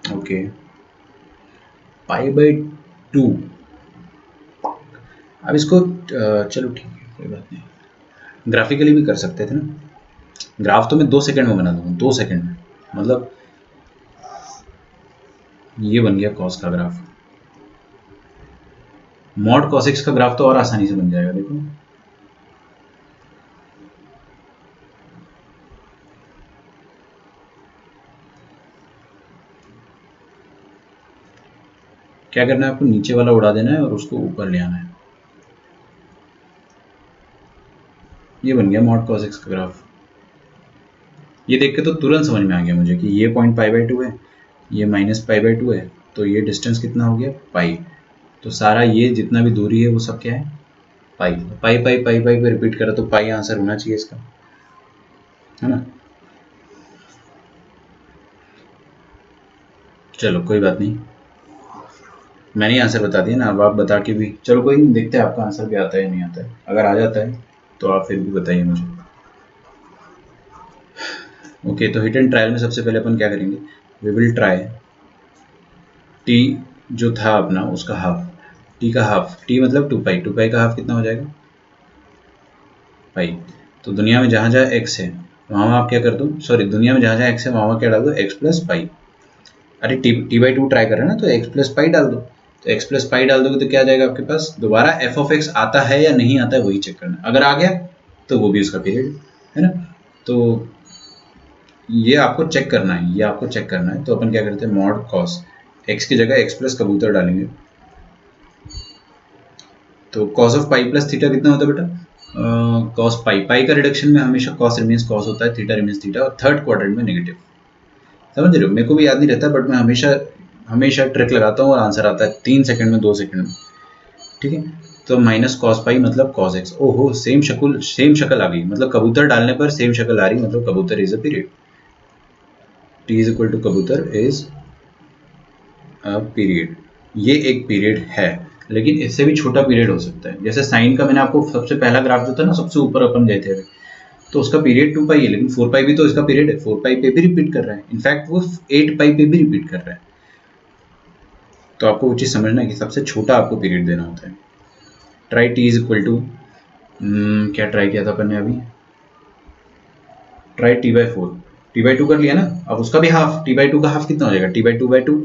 Okay, pi by two. अब इसको चलो ठीक है, कोई बात नहीं, ग्राफिकली भी कर सकते थे ना। ग्राफ तो मैं 2 सेकंड में बना दूंगा, 2 सेकंड में। मतलब ये बन गया कॉस का ग्राफ। मॉड कॉस एक्स का ग्राफ तो और आसानी से बन जाएगा, देखो। क्या करना है आपको? नीचे वाला उड़ा देना है और उसको ऊपर ले आना है। ये बन गया मॉड कॉस एक्स का ग्राफ। ये देख के तो तुरंत समझ में आ गया मुझे कि ये पॉइंट पाई/2 है, ये माइनस पाई/2 है, तो ये डिस्टेंस कितना हो गया? पाई। तो सारा ये जितना भी दूरी है वो सब क्या है? पाई। पाई पाई पाई पाई पे रिपीट करा तो पाई आंसर होना चाहिए इसका, है ना। चलो कोई बात नहीं, मैंने ही आंसर बता दिया ना, अब आप बता के भी, चलो कोई नहीं, देखते हैं आपका आंसर भी आता है या नहीं आता है। अगर आ जाता है तो आप फिर भी बताइए मुझे। ओके, तो हिट एंड ट्रायल में सबसे पहले अपन क्या करेंगे? वी विल ट्राई टी जो था अपना उसका हाफ, टी का हाफ, टी मतलब 2 पाई, 2 पाई का हाफ कितना हो जाएगा? पाई। तो दुनिया में जहाँ जहाँ एक्स है वहाँ आप क्या कर दो, सॉरी, दुनिया में जहाँ जहाँ एक्स है वहाँ क्या डाल दो? एक्स प्लस पाई। अरे टी/2 ट्राई कर रहे हैं ना, तो एक्स प्लस पाई डाल दो। तो एक्स प्लस पाई डाल दोगे तो क्या आ जाएगा आपके पास? दोबारा एफ ऑफ एक्स आता है या नहीं आता है वही चेक करना। अगर आ गया तो वो भी उसका पीरियड है ना। तो ये आपको चेक करना है, ये आपको चेक करना है। तो अपन क्या करते हैं? मॉड कॉस एक्स की जगह एक्स प्लस कबूतर डालेंगे। तो cos of pi plus theta कितना होता है बेटा? कॉस पाई, पाई का रिडक्शन में हमेशा कॉस रिमेन्स कॉस होता है, थीटा रिमेन्स थीटा, और थर्ड क्वाड्रेंट में नेगेटिव। समझ रहे हो? मेरे को भी याद नहीं रहता, बट मैं हमेशा हमेशा ट्रिक लगाता हूँ और आंसर आता है 3 सेकंड में, 2 सेकंड में। ठीक है, तो माइनस कॉस पाई मतलब कॉस एक्स। ओहो, सेम शक्ल आ गई, मतलब कबूतर डालने पर सेम शक्ल आ रही, मतलब कबूतर is a period. T is equal to कबूतर इज अ पीरियड। ये एक पीरियड है, लेकिन इससे भी छोटा पीरियड हो सकता है। जैसे साइन का मैंने आपको सबसे पहला ग्राफ जो था ना, सबसे ऊपर अपन गए थे, तो उसका पीरियड 2 पाई है, लेकिन 4 पाई भी तो इसका पीरियड है। 4 पाई पे भी रिपीट कर रहा है, इनफैक्ट वो 8 पाई पे भी रिपीट कर रहा है। तो आपको वो चीज़ समझना है कि सबसे छोटा आपको पीरियड देना होता है। Try T is equal to, क्या ट्राई किया था अपन ने अभी? ट्राई टी/4, टी/2 कर लिया ना। अब उसका भी हाफ, टी/2 का हाफ कितना हो जाएगा? टी/2/2,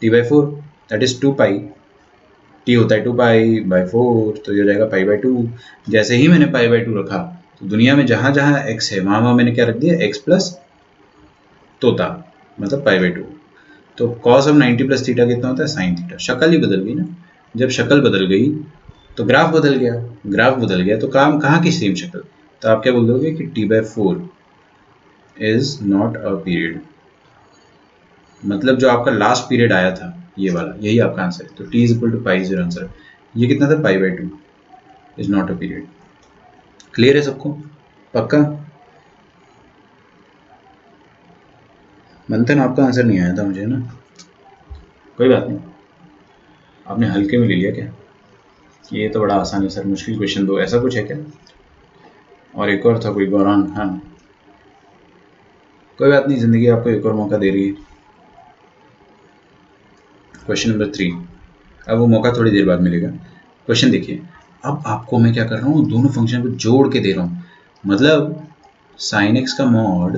टी/4 दैट इज 2 पाई। टी होता है 2 पाई/4, तो ये हो जाएगा पाई/2। जैसे ही मैंने पाई/2 रखा, तो दुनिया में जहाँ जहाँ एक्स है वहाँ वहाँ मैंने क्या रख दिया? एक्स प्लस तोता, मतलब पाई/2। तो कॉस ऑफ 90 प्लस थीटा कितना होता है? Sine theta. शक्ल ही बदल गई ना। जब शक्ल बदल गई तो ग्राफ बदल गया, ग्राफ बदल गया तो काम कहाँ की सेम शक्ल। तो आप क्या बोल दोगे कि टी/4 इज नॉट अ पीरियड, मतलब जो आपका लास्ट पीरियड आया था ये वाला, यही आपका आंसर है। तो t is equal to pi is your answer. ये कितना था? Pi by two is not a period. Clear है सबको? पक्का? मंथन, आपका आंसर नहीं आया था मुझे ना, कोई बात नहीं, आपने हल्के में ले लिया क्या? ये तो बड़ा आसान है सर, मुश्किल क्वेश्चन दो, ऐसा कुछ है क्या? और एक और था कोई गौरान, हाँ, कोई बात नहीं, ज़िंदगी आपको एक और मौका दे रही है। क्वेश्चन नंबर 3, अब वो मौका थोड़ी देर बाद मिलेगा। क्वेश्चन देखिए, अब आपको मैं क्या कर रहा हूँ? दोनों फंक्शन को जोड़ के दे रहा हूँ, मतलब साइन एक्स का मॉड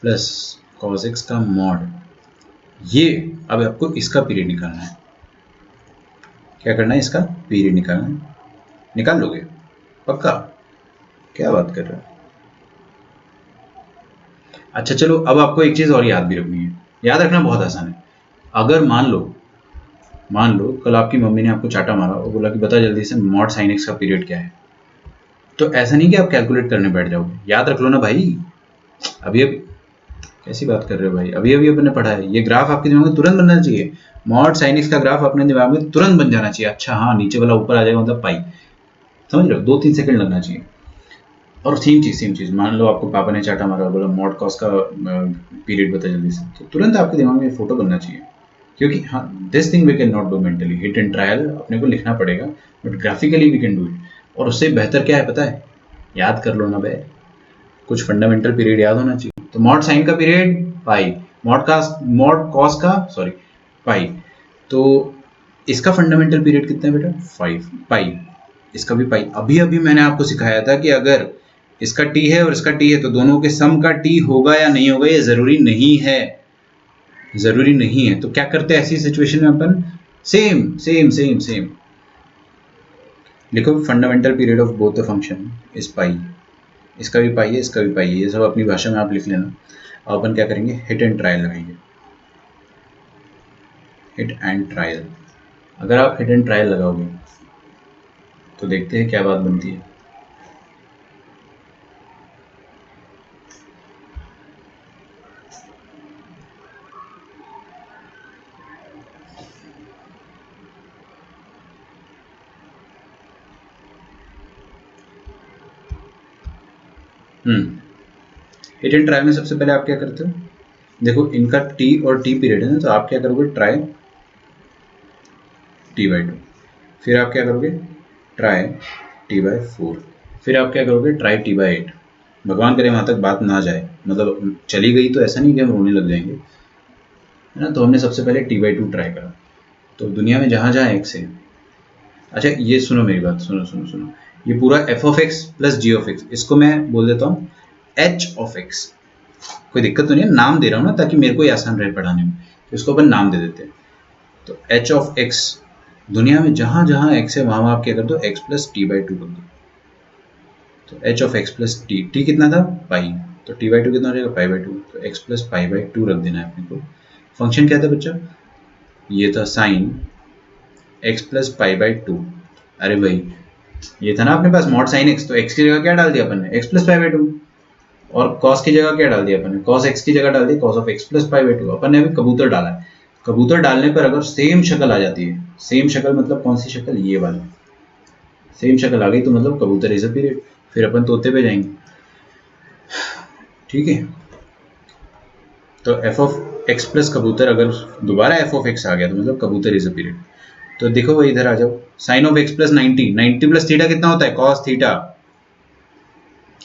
प्लस कॉस एक्स का मॉड। ये अब आपको इसका पीरियड निकालना है। क्या करना है? इसका पीरियड निकालना है। निकाल लोगे? पक्का? क्या बात कर रहे हो? अच्छा चलो, अब आपको एक चीज़ और याद भी रखनी है, याद रखना बहुत आसान है। अगर मान लो कल आपकी मम्मी ने आपको चाटा मारा और बोला कि बता जल्दी से मॉड साइन एक्स का पीरियड क्या है, तो ऐसा नहीं कि आप कैलकुलेट करने बैठ जाओगे, याद रख लो ना भाई। अभी अभी कैसी बात कर रहे हो भाई? अभी अभी अपने पढ़ा है, ये ग्राफ आपके दिमाग में तुरंत बनना चाहिए। मॉड साइन एक्स का ग्राफ अपने दिमाग में तुरंत बन जाना चाहिए। अच्छा हाँ, नीचे वाला ऊपर आ जाएगा मतलब पाई। समझ रहे हो? 2-3 सेकंड लगना चाहिए। और सेम चीज़ मान लो आपको पापा ने चाटा मारा, बोला मॉड कॉस का पीरियड बता जल्दी से, तो तुरंत आपके दिमाग में फोटो बनना चाहिए, क्योंकि हाँ this thing we can not do mentally, hit and trial अपने को लिखना पड़ेगा, but graphically we can do it. और उससे बेहतर क्या है पता है, याद कर लो ना बे, कुछ फंडामेंटल पीरियड याद होना चाहिए। तो मॉड साइन का पीरियड पाई, मॉड कॉस का सॉरी पाई, तो इसका फंडामेंटल पीरियड कितना है बेटा 5 पाई, इसका भी पाई। अभी अभी मैंने आपको सिखाया था कि अगर इसका टी है और इसका टी है तो दोनों के सम का टी होगा या नहीं होगा, ये जरूरी नहीं है, जरूरी नहीं है। तो क्या करते हैं ऐसी सिचुएशन में अपन, सेम सेम सेम सेम लिखो, fundamental period of both the function is pi, इसका भी पाई है इसका भी पाई है, ये सब अपनी भाषा में आप लिख लेना। अब अपन क्या करेंगे, हिट एंड ट्रायल लगाएंगे, हिट एंड ट्रायल। अगर आप हिट एंड ट्रायल लगाओगे तो देखते हैं क्या बात बनती है। हिट एंड ट्राई में सबसे पहले आप क्या करते हो, देखो इनका टी और टी पीरियड है ना, तो आप क्या करोगे, ट्राई t/2, फिर आप क्या करोगे, ट्राई t/4, फिर आप क्या करोगे, ट्राई t/8। भगवान करे वहां तक बात ना जाए, मतलब चली गई तो ऐसा नहीं कि हम रोने लग जाएंगे, है ना। तो हमने सबसे पहले t/2 ट्राई करा, तो दुनिया में जहां जहां x है, अच्छा ये सुनो मेरी बात, सुनो सुनो सुनो, ये पूरा f of x plus g of x, इसको मैं बोल देता हूँ h ऑफ एक्स, कोई दिक्कत तो नहीं है, नाम दे रहा हूँ ना ताकि मेरे को ही आसान रहे पढ़ाने में, तो इसको अपन नाम दे देते हैं। तो h ऑफ x, दुनिया में जहां जहां x है वहां आप क्या कर दो, x प्लस t/2 कर दो। तो h of x plus T, T कितना था पाई, तो t/2 कितना हो जाएगा पाई/2, तो x प्लस पाई/2 रख देना है अपने को। फंक्शन क्या था बच्चा, ये था साइन x प्लस पाई/2, अरे भाई ये था ना अपने पास मॉड साइन x, तो x की जगह क्या डाल दिया अपन ने, x प्लस पाई/2, और cos की जगह क्या डाल दिया अपन ने, cos x की जगह डाल दी cos ऑफ x प्लस पाई/2। अपन ने अभी कबूतर डाला है, कबूतर डालने पर अगर सेम शक्ल आ जाती है, सेम शक्ल मतलब कौन सी शक्ल, ये वाली सेम शक्ल आ गई तो मतलब कबूतर इज अ पीरियड, फिर अपन तोते पे जाएंगे, ठीक है। तो f ऑफ x प्लस कबूतर, अगर दोबारा f ऑफ x आ गया तो मतलब कबूतर इज अ पीरियड। तो देखो वो इधर आ जाओ, sine of x plus 90, 90 plus theta कितना होता है, कॉस थीटा,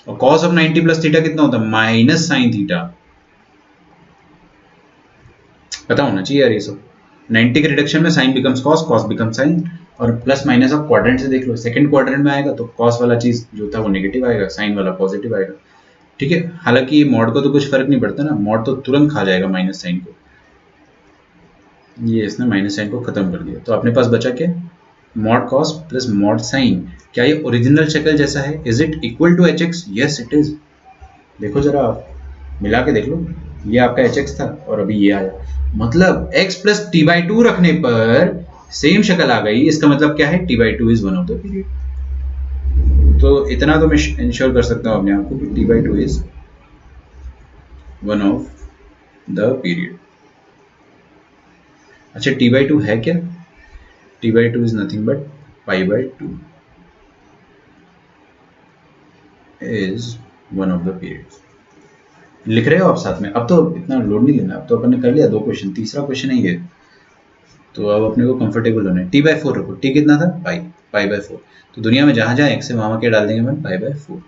और कॉस ऑफ 90 प्लस थीटा कितना होता है, माइनस साइन थीटा। पता होना चाहिए यार ये सब। 90 के रिडक्शन में sine becomes cos, cos becomes sine, और प्लस माइनस आप क्वाड्रेंट से देख लो, सेकंड क्वाड्रेंट में आएगा तो कॉस वाला चीज जो था वो नेगेटिव आएगा, साइन वाला पॉजिटिव आएगा, ठीक है। हालांकि मॉड को तो कुछ फर्क नहीं पड़ता ना, मॉड तो तुरंत खा जाएगा माइनस साइन को, ये इसने माइनस साइन को खत्म कर दिया। तो अपने पास बचा क्या, mod cos plus mod sine. क्या ये ओरिजिनल शक्ल जैसा है, is it equal to H x, yes it is. देखो जरा आप मिला के देख लो, ये आपका एच एक्स था और अभी ये आया, मतलब x प्लस t/2 रखने पर सेम शक्ल आ गई, इसका मतलब क्या है, t/2 is one of the period. तो इतना तो मैं इंश्योर कर सकता हूँ अपने आप को कि t/2 is one of the period. अच्छा t/2 है क्या, t/2 is nothing but pi by two is one of the period. लिख रहे हो आप साथ में, अब तो इतना लोड नहीं लेना, अब तो अपन ने कर लिया 2 क्वेश्चन, तीसरा क्वेश्चन है ये, तो अब अपने को कंफर्टेबल होना है। t/4 रखो, t कितना था पाई/4, तो दुनिया में जहां जहां x है वहां क्या डाल देंगे मैं, पाई/4,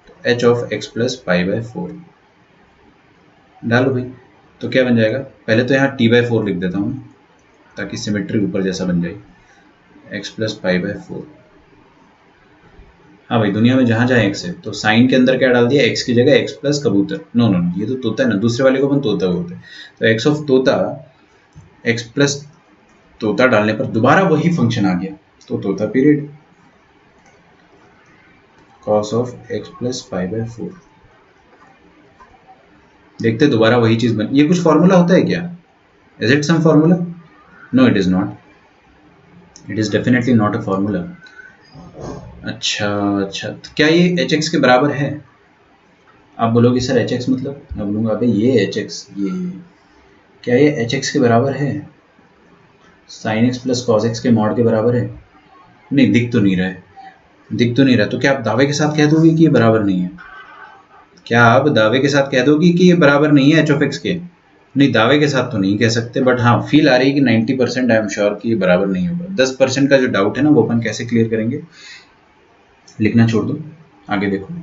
तो h ऑफ x प्लस पाई/4 डालो भाई, तो क्या बन जाएगा, पहले तो यहाँ t/4 लिख देता हूँ ताकि सिमेट्री ऊपर जैसा बन जाए, x प्लस पाई/4। हाँ भाई दुनिया में जहां जहां x है, तो साइन के अंदर क्या डाल दिया, x की जगह x प्लस कबूतर, नो नो नो ये तो तोता है ना, दूसरे वाले को अपन तोता बोलते हैं, तो x ऑफ तोता, x प्लस तोता डालने पर दोबारा वही फंक्शन आ गया, तो तोता period cos of x plus pi by four. देखते दोबारा वही चीज बन, ये कुछ फॉर्मूला होता है क्या, is it some formula, no it is not, it is definitely not a formula. अच्छा अच्छा, तो क्या ये एच एक्स के बराबर है, आप बोलोगे सर एच एक्स मतलब, मैं बोलूँगा अबे ये एच एक्स, ये क्या ये एच एक्स के बराबर है, sign x plus cos x के मॉड के बराबर है, नहीं दिख तो नहीं रहा है, दिख तो नहीं रहा, तो क्या आप दावे के साथ कह दोगे कि ये बराबर नहीं है? क्या आप दावे के साथ कह दोगे कि ये बराबर नहीं है एच ऑफ एक्स के? नहीं, दावे के साथ तो नहीं कह सकते, बट हाँ फील आ रही है कि 90% आई एम श्योर कि ये बराबर नहीं होगा। 10% का जो डाउट है ना वो अपन कैसे क्लियर करेंगे, लिखना छोड़ दो, आगे देखो।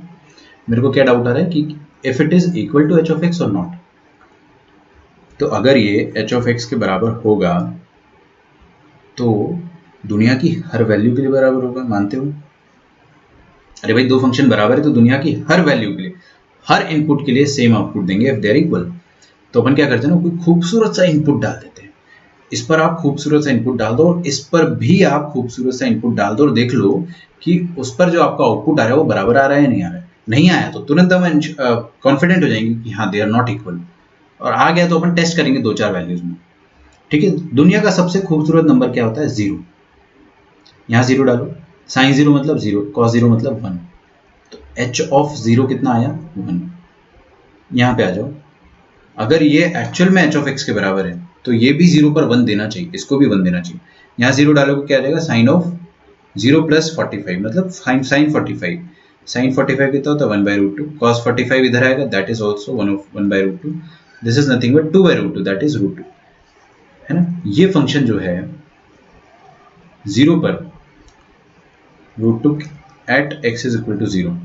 मेरे को क्या डाउट आ रहा है कि if it is equal to H of x और नॉट, तो अगर ये एच ऑफ एक्स के बराबर होगा तो दुनिया की हर वैल्यू के लिए बराबर होगा, मानते हो? अरे भाई दो फंक्शन बराबर है तो दुनिया की हर वैल्यू के लिए, हर इनपुट के लिए सेम आउटपुट देंगे इफ दे आर इक्वल। तो अपन क्या करते हैं ना, कोई खूबसूरत सा इनपुट डाल देते हैं, इस पर आप खूबसूरत सा इनपुट डाल दो और इस पर भी आप खूबसूरत सा इनपुट डाल दो और देख लो कि उस पर जो आपका आउटपुट आ रहा है वो बराबर आ रहा है या नहीं आ रहा है। नहीं आया तो तुरंत हम कॉन्फिडेंट हो जाएंगे कि हाँ दे आर नॉट इक्वल, और आ गया तो अपन टेस्ट करेंगे 2-4 वैल्यूज में। ठीक है, दुनिया का सबसे खूबसूरत नंबर क्या होता है? जीरो। यहाँ जीरो डालो, साइन जीरो मतलब जीरो, कॉस जीरो मतलब 1, तो एच ऑफ जीरो कितना आया? 1। यहाँ पे आ जाओ, अगर ये एक्चुअल में एच ऑफ एक्स के बराबर है तो ये भी जीरो पर 1 देना चाहिए, इसको भी 1 देना चाहिए। यहाँ जीरो डालोगे क्या आ जाएगा? साइन ऑफ जीरो प्लस 45 मतलब साइन 45। साइन 45 कितना होता है? 1/√2। कॉस 45 इधर आएगा, that is also 1/√2। This is nothing but 2/√2, that is √2, है ना। ये फंक्शन जो है जीरो पर √2 at x is equal to zero,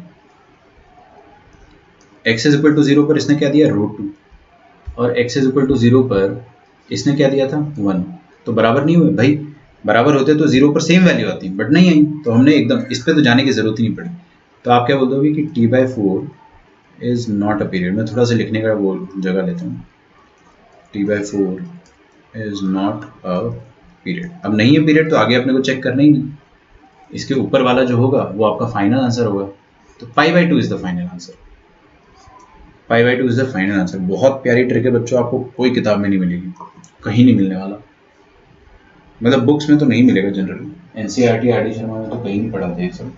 x is equal to zero पर इसने क्या दिया? √2, और x is equal to zero पर इसने क्या दिया था? 1। तो बराबर नहीं हुए भाई, बराबर होते तो जीरो पर सेम वैल्यू आती, बट नहीं आई, तो हमने एकदम इस पे तो जाने की जरूरत ही नहीं पड़ी। तो आप क्या बोल दोगे कि t/4 is not a period. मैं थोड़ा सा लिखने का वो जगह लेता हूँ, t/4 is not a period. अब नहीं है पीरियड तो आगे अपने को चेक करना ही नहीं, इसके ऊपर वाला जो होगा वो आपका फाइनल आंसर होगा। तो π/2 is the final answer, π/2 is the final answer. बहुत प्यारी ट्रिक है बच्चों, आपको कोई किताब में नहीं मिलेगी, कहीं नहीं मिलने वाला, मतलब बुक्स में तो नहीं मिलेगा generally, NCERT R D Sharma में तो कहीं नहीं पढ़ाते ये सब।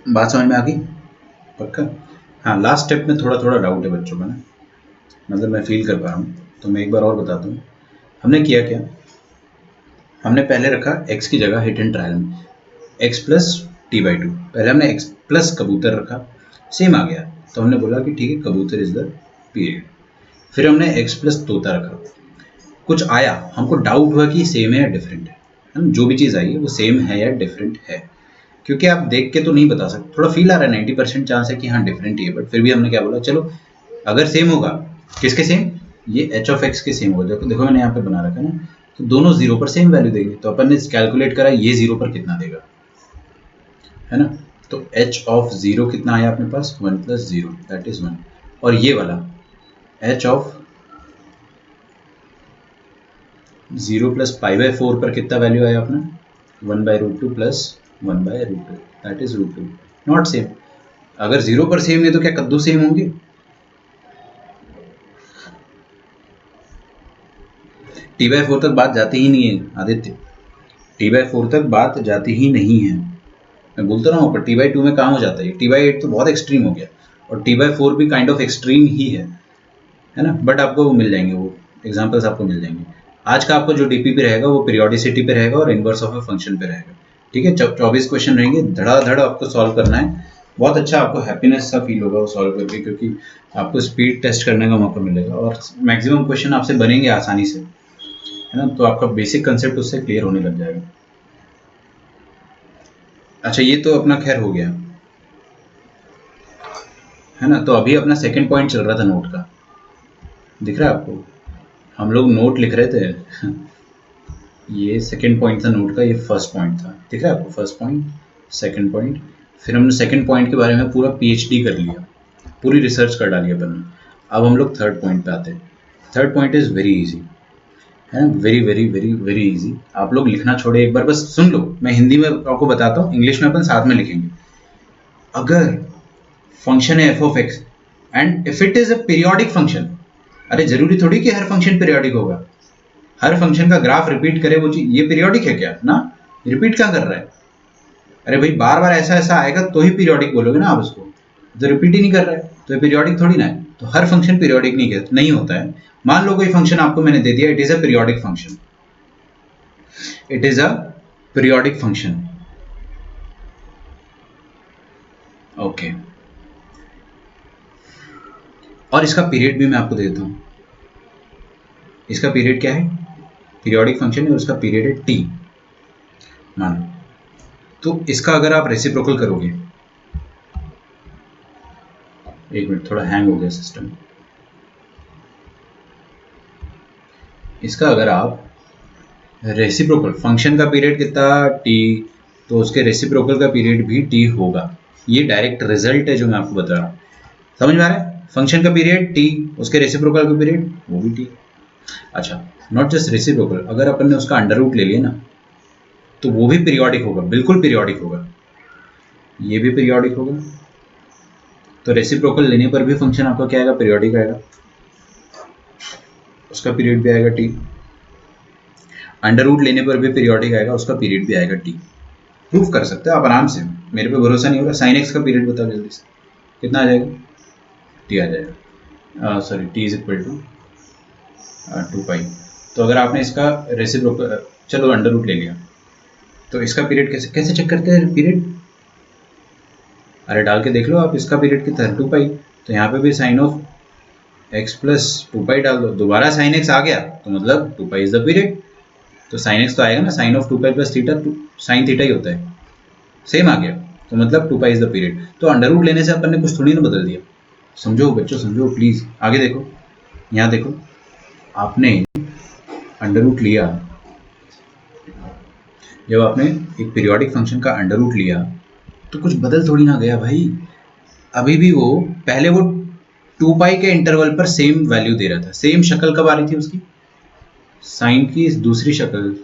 बात समझ में आ गई? पक्का? हाँ, लास्ट स्टेप में थोड़ा थोड़ा डाउट है बच्चों का ना, मतलब मैं फील कर पा रहा हूँ, तो मैं एक बार और बताता हूँ। हमने किया क्या, हमने पहले रखा x की जगह हिट एंड ट्रायल में x प्लस t/2, पहले हमने x प्लस कबूतर रखा, सेम आ गया, तो हमने बोला कि ठीक है कबूतर इज द पीरियड। फिर हमने x प्लस तोता रखा, कुछ आया, हमको डाउट हुआ कि सेम है या डिफरेंट है, जो भी चीज़ आई है वो सेम है या डिफरेंट है, क्योंकि आप देख के तो नहीं बता सकते, थोड़ा फील आ रहा है 90% चांस है कि हाँ डिफरेंट ही है, बट फिर भी हमने क्या बोला, चलो अगर सेम होगा, किसके सेम? ये एच ऑफ एक्स के सेम होगा। देखो मैंने यहाँ पे बना रखा है ना, तो दोनों जीरो पर सेम वैल्यू देंगे, तो अपन ने कैलकुलेट करा ये जीरो पर कितना देगा, है ना। तो एच ऑफ जीरो कितना आया अपने पास? 1 प्लस जीरो दैट इज 1, और ये वाला एच ऑफ जीरो प्लस π/4 पर कितना वैल्यू आया अपना? 1/√2 plus 1/√2 that is √2, not same. अगर जीरो पर सेम है तो क्या कद्दू सेम होंगे? t/4 तक बात जाती ही नहीं है आदित्य, t/4 तक बात जाती ही नहीं है, मैं बोलता रहा हूँ, पर t/2 में काम हो जाता है, t/8 तो बहुत एक्सट्रीम हो गया, और t/4 भी काइंड ऑफ एक्सट्रीम ही है ना। बट आपको वो मिल जाएंगे, वो एग्जांपल्स आपको मिल जाएंगे। आज का आपको जो डीपी पे रहेगा वो पीरियोडिसिटी पे रहेगा और इनवर्स ऑफ ए फंक्शन पे रहेगा। ठीक है, 24 क्वेश्चन रहेंगे, धड़ाधड़ आपको सॉल्व करना है। बहुत अच्छा आपको हैप्पीनेस सा फील होगा वो सॉल्व करके, क्योंकि आपको स्पीड टेस्ट करने का मौका मिलेगा और मैक्सिमम क्वेश्चन आपसे बनेंगे आसानी से, है ना, तो आपका बेसिक कंसेप्ट उससे क्लियर होने लग जाएगा। अच्छा, ये तो अपना खैर हो गया, है ना। तो अभी अपना सेकंड पॉइंट चल रहा था नोट का, दिख रहा है आपको? हम लोग नोट लिख रहे थे ये सेकंड पॉइंट था नोट का, ये फर्स्ट पॉइंट था, दिख रहा है आपको? फर्स्ट पॉइंट, सेकंड पॉइंट, फिर हमने सेकंड पॉइंट के बारे में पूरा पीएचडी कर लिया, पूरी रिसर्च कर डाली अपन ने। अब हम लोग थर्ड पॉइंट पे आते हैं। Third point is very easy, है ना, very very very very easy. आप लोग लिखना छोड़े, एक बार बस सुन लो, मैं हिंदी में आपको बताता हूँ, इंग्लिश में अपन साथ में लिखेंगे। अगर फंक्शन है F of x and if it is a periodic function, अरे जरूरी थोड़ी कि हर फंक्शन पीरियोडिक होगा, हर फंक्शन का ग्राफ रिपीट करे वो चीज, ये पीरियोडिक है क्या? ना, रिपीट क्या कर रहा है? अरे भाई बार बार ऐसा ऐसा आएगा तो ही पीरियोडिक बोलोगे ना आप उसको, तो रिपीट ही नहीं कर रहा है तो ये पीरियोडिक थोड़ी ना है। तो हर फंक्शन पीरियोडिक नहीं होता है। मान लो कोई फंक्शन आपको मैंने दे दिया, it is a periodic function, it is a periodic function, okay, और इसका पीरियड भी मैं आपको दे देता हूं। इसका पीरियड क्या है? पीरियोडिक फंक्शन है और उसका पीरियड है टी, मान लो। तो इसका अगर आप रेसिप्रोकल करोगे, एक मिनट, थोड़ा हैंग हो गया सिस्टम। इसका अगर आप रेसिप्रोकल, फंक्शन का पीरियड कितना? टी, तो उसके रेसिप्रोकल का पीरियड भी टी होगा। ये डायरेक्ट रिजल्ट है जो मैं आपको बता रहा हूँ, समझ में आ रहा है? फंक्शन का पीरियड टी, उसके रेसिप्रोकल का पीरियड वो भी टी। अच्छा, नॉट जस्ट रेसिप्रोकल, अगर अपन ने उसका अंडर रूट ले लिया ना तो वो भी पीरियोडिक होगा, बिल्कुल पीरियोडिक होगा, ये भी पीरियोडिक होगा। तो रेसिप्रोकल लेने पर भी फंक्शन आपका क्या आएगा? पीरियोडिक आएगा, उसका पीरियड भी आएगा टी। अंडर रूट लेने पर भी पीरियोडिक आएगा, उसका पीरियड भी आएगा टी। प्रूफ कर सकते हो आप आराम से, मेरे पे भरोसा नहीं हो रहा। साइन एक्स का पीरियड बताओ जल्दी से, कितना आ जाएगा? टी आ जाएगा, sorry, T is equal to 2 pi. तो अगर आपने इसका रेसिप्रोकल, चलो अंडर रूट ले लिया, तो इसका पीरियड कैसे कैसे चेक करते हैं पीरियड? अरे डाल के देख लो आप, इसका पीरियड कितना है? 2 पाई। तो यहाँ पे भी साइन ऑफ एक्स प्लस 2 पाई डाल दो, दोबारा साइन एक्स आ गया तो मतलब 2 पाई इज द पीरियड। तो साइन एक्स तो आएगा ना, sine of 2 pi plus theta, sine theta ही होता है, सेम आ गया, तो मतलब 2 पाई इज द पीरियड। तो अंडर रूट लेने से अपन ने कुछ थोड़ी ना बदल दिया। समझो बच्चों, समझो प्लीज, आगे देखो, यहाँ देखो, आपने अंडर रूट लिया, जब आपने एक पीरियोडिक फंक्शन का अंडर रूट लिया तो कुछ बदल थोड़ी ना गया भाई, अभी भी वो, पहले वो 2 पाई के इंटरवल पर सेम वैल्यू दे रहा था। सेम शक्ल कब आ रही थी उसकी? साइन की दूसरी शक्ल,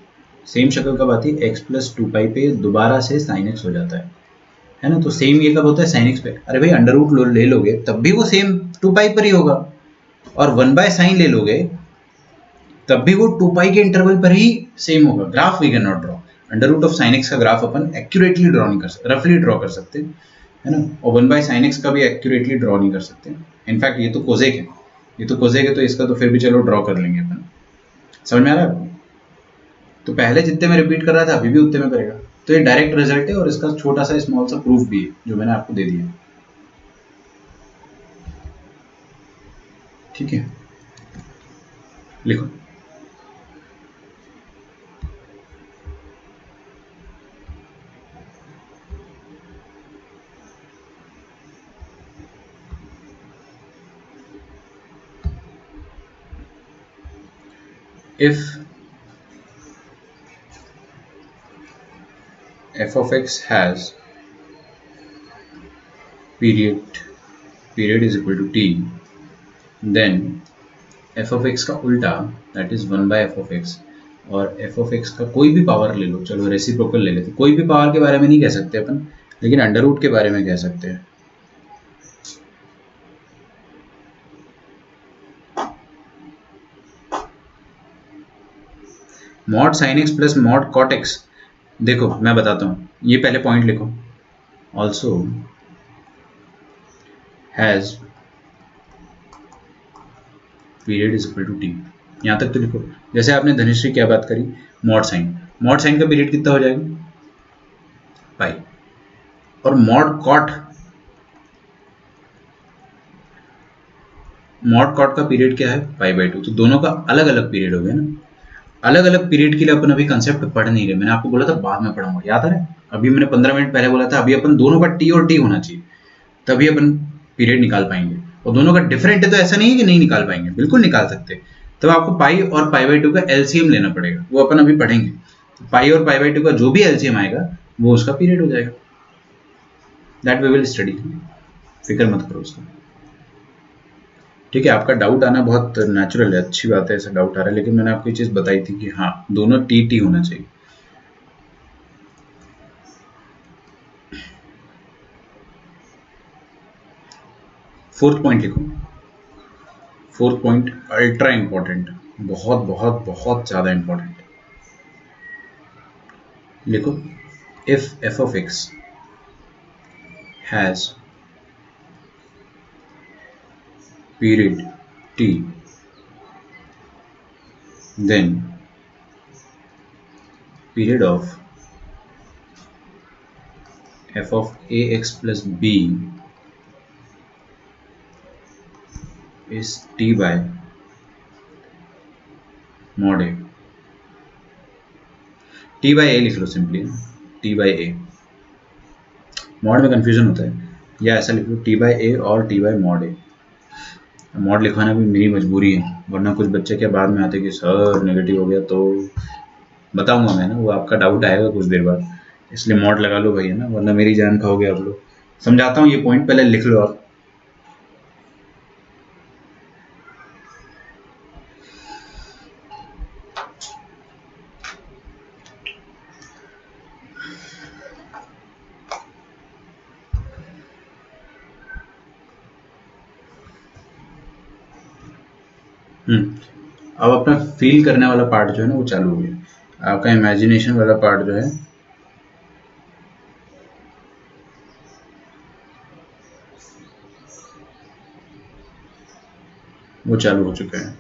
सेम शक्ल कब आती है? एक्स प्लस 2 पाई पे दोबारा से साइन एक्स हो जाता है ना? तो सेम ये कब होता है? साइन एक्स पे। अरे भाई अंडर रूट ले लोगे तब भी वो सेम 2 पाई पर ही होगा, और 1/sin ले लोगे तब भी वो 2 पाई के इंटरवल पर ही सेम होगा। Graph we can not draw, under root of sine x का ग्राफ अपन एक्यूरेटली ड्रॉ नहीं कर सकते, रफली ड्रॉ कर सकते है ना, और 1/sin एक्स का भी एक्यूरेटली ड्रॉ नहीं कर सकते। इनफैक्ट ये तो कोजेक है, ये तो कोजेक है, तो इसका तो फिर भी चलो ड्रॉ कर लेंगे अपन। समझ में आ रहा है? तो पहले जितने में रिपीट कर रहा था अभी भी उतने में करेगा। तो ये डायरेक्ट रिजल्ट है और इसका छोटा सा स्मॉल सा प्रूफ भी है जो मैंने आपको दे दिया, ठीक है? लिखो, if f of x has period is equal to t, then f of x का उल्टा, दैट इज 1/f(x), और f of x का कोई भी पावर ले लो, चलो रेसिप्रोकल ले लेते, कोई भी पावर के बारे में नहीं कह सकते अपन, लेकिन अंडर रूट के बारे में कह सकते हैं। Mod sine x plus mod cot x, देखो मैं बताता हूँ, ये पहले पॉइंट लिखो, also has period is equal to T, यहाँ तक तो लिखो। जैसे आपने धनुश्री क्या बात करी, मॉड साइन का पीरियड कितना हो जाएगा? पाई। और मॉड कॉट का पीरियड क्या है? पाई/2। तो दोनों का अलग अलग पीरियड हो गया ना। अलग अलग पीरियड के लिए अपन अभी कंसेप्ट पढ़ नहीं रहे, मैंने आपको बोला था बाद में पढ़ूंगा, याद है? अभी मैंने 15 मिनट पहले बोला था, अभी अपन दोनों का टी और टी होना चाहिए, तभी अपन पीरियड निकाल पाएंगे। और दोनों का डिफरेंट है तो ऐसा नहीं है कि नहीं निकाल पाएंगे, बिल्कुल निकाल सकते। तो आपको पाई और पाई/2 का एलसीएम लेना पड़ेगा, वो अपन अभी पढ़ेंगे। पाई और पाई/2 का जो भी एलसीएम आएगा वो उसका पीरियड हो जाएगा, दैट वी विल स्टडी, फिक्र मत करो उसका, ठीक है? आपका डाउट आना बहुत नेचुरल है, अच्छी बात है ऐसा डाउट आ रहा है, लेकिन मैंने आपको ये चीज बताई थी कि हाँ दोनों टी टी होना चाहिए। फोर्थ पॉइंट लिखो, फोर्थ पॉइंट अल्ट्रा इंपॉर्टेंट, बहुत बहुत बहुत ज़्यादा इंपॉर्टेंट। लिखो, if f of x has period T, then period of f of ax plus b is t by mod a। t by a लिख लो simply, t by a। Mod में confusion होता है, या ऐसा लिख लो t by a और t by mod a। Mod लिखवाना भी मेरी मजबूरी है, वरना कुछ बच्चे के बाद में आते कि सर नेगेटिव हो गया, तो बताऊंगा मैं ना, वो आपका डाउट आएगा कुछ देर बाद, इसलिए मॉड लगा लो भाई, है ना, वरना मेरी जान खाओगे आप लोग। समझाता हूँ, ये पॉइंट पहले लिख लो आप। अब अपना फील करने वाला पार्ट जो है ना वो चालू हो गया, आपका इमेजिनेशन वाला पार्ट जो है वो चालू हो चुका है।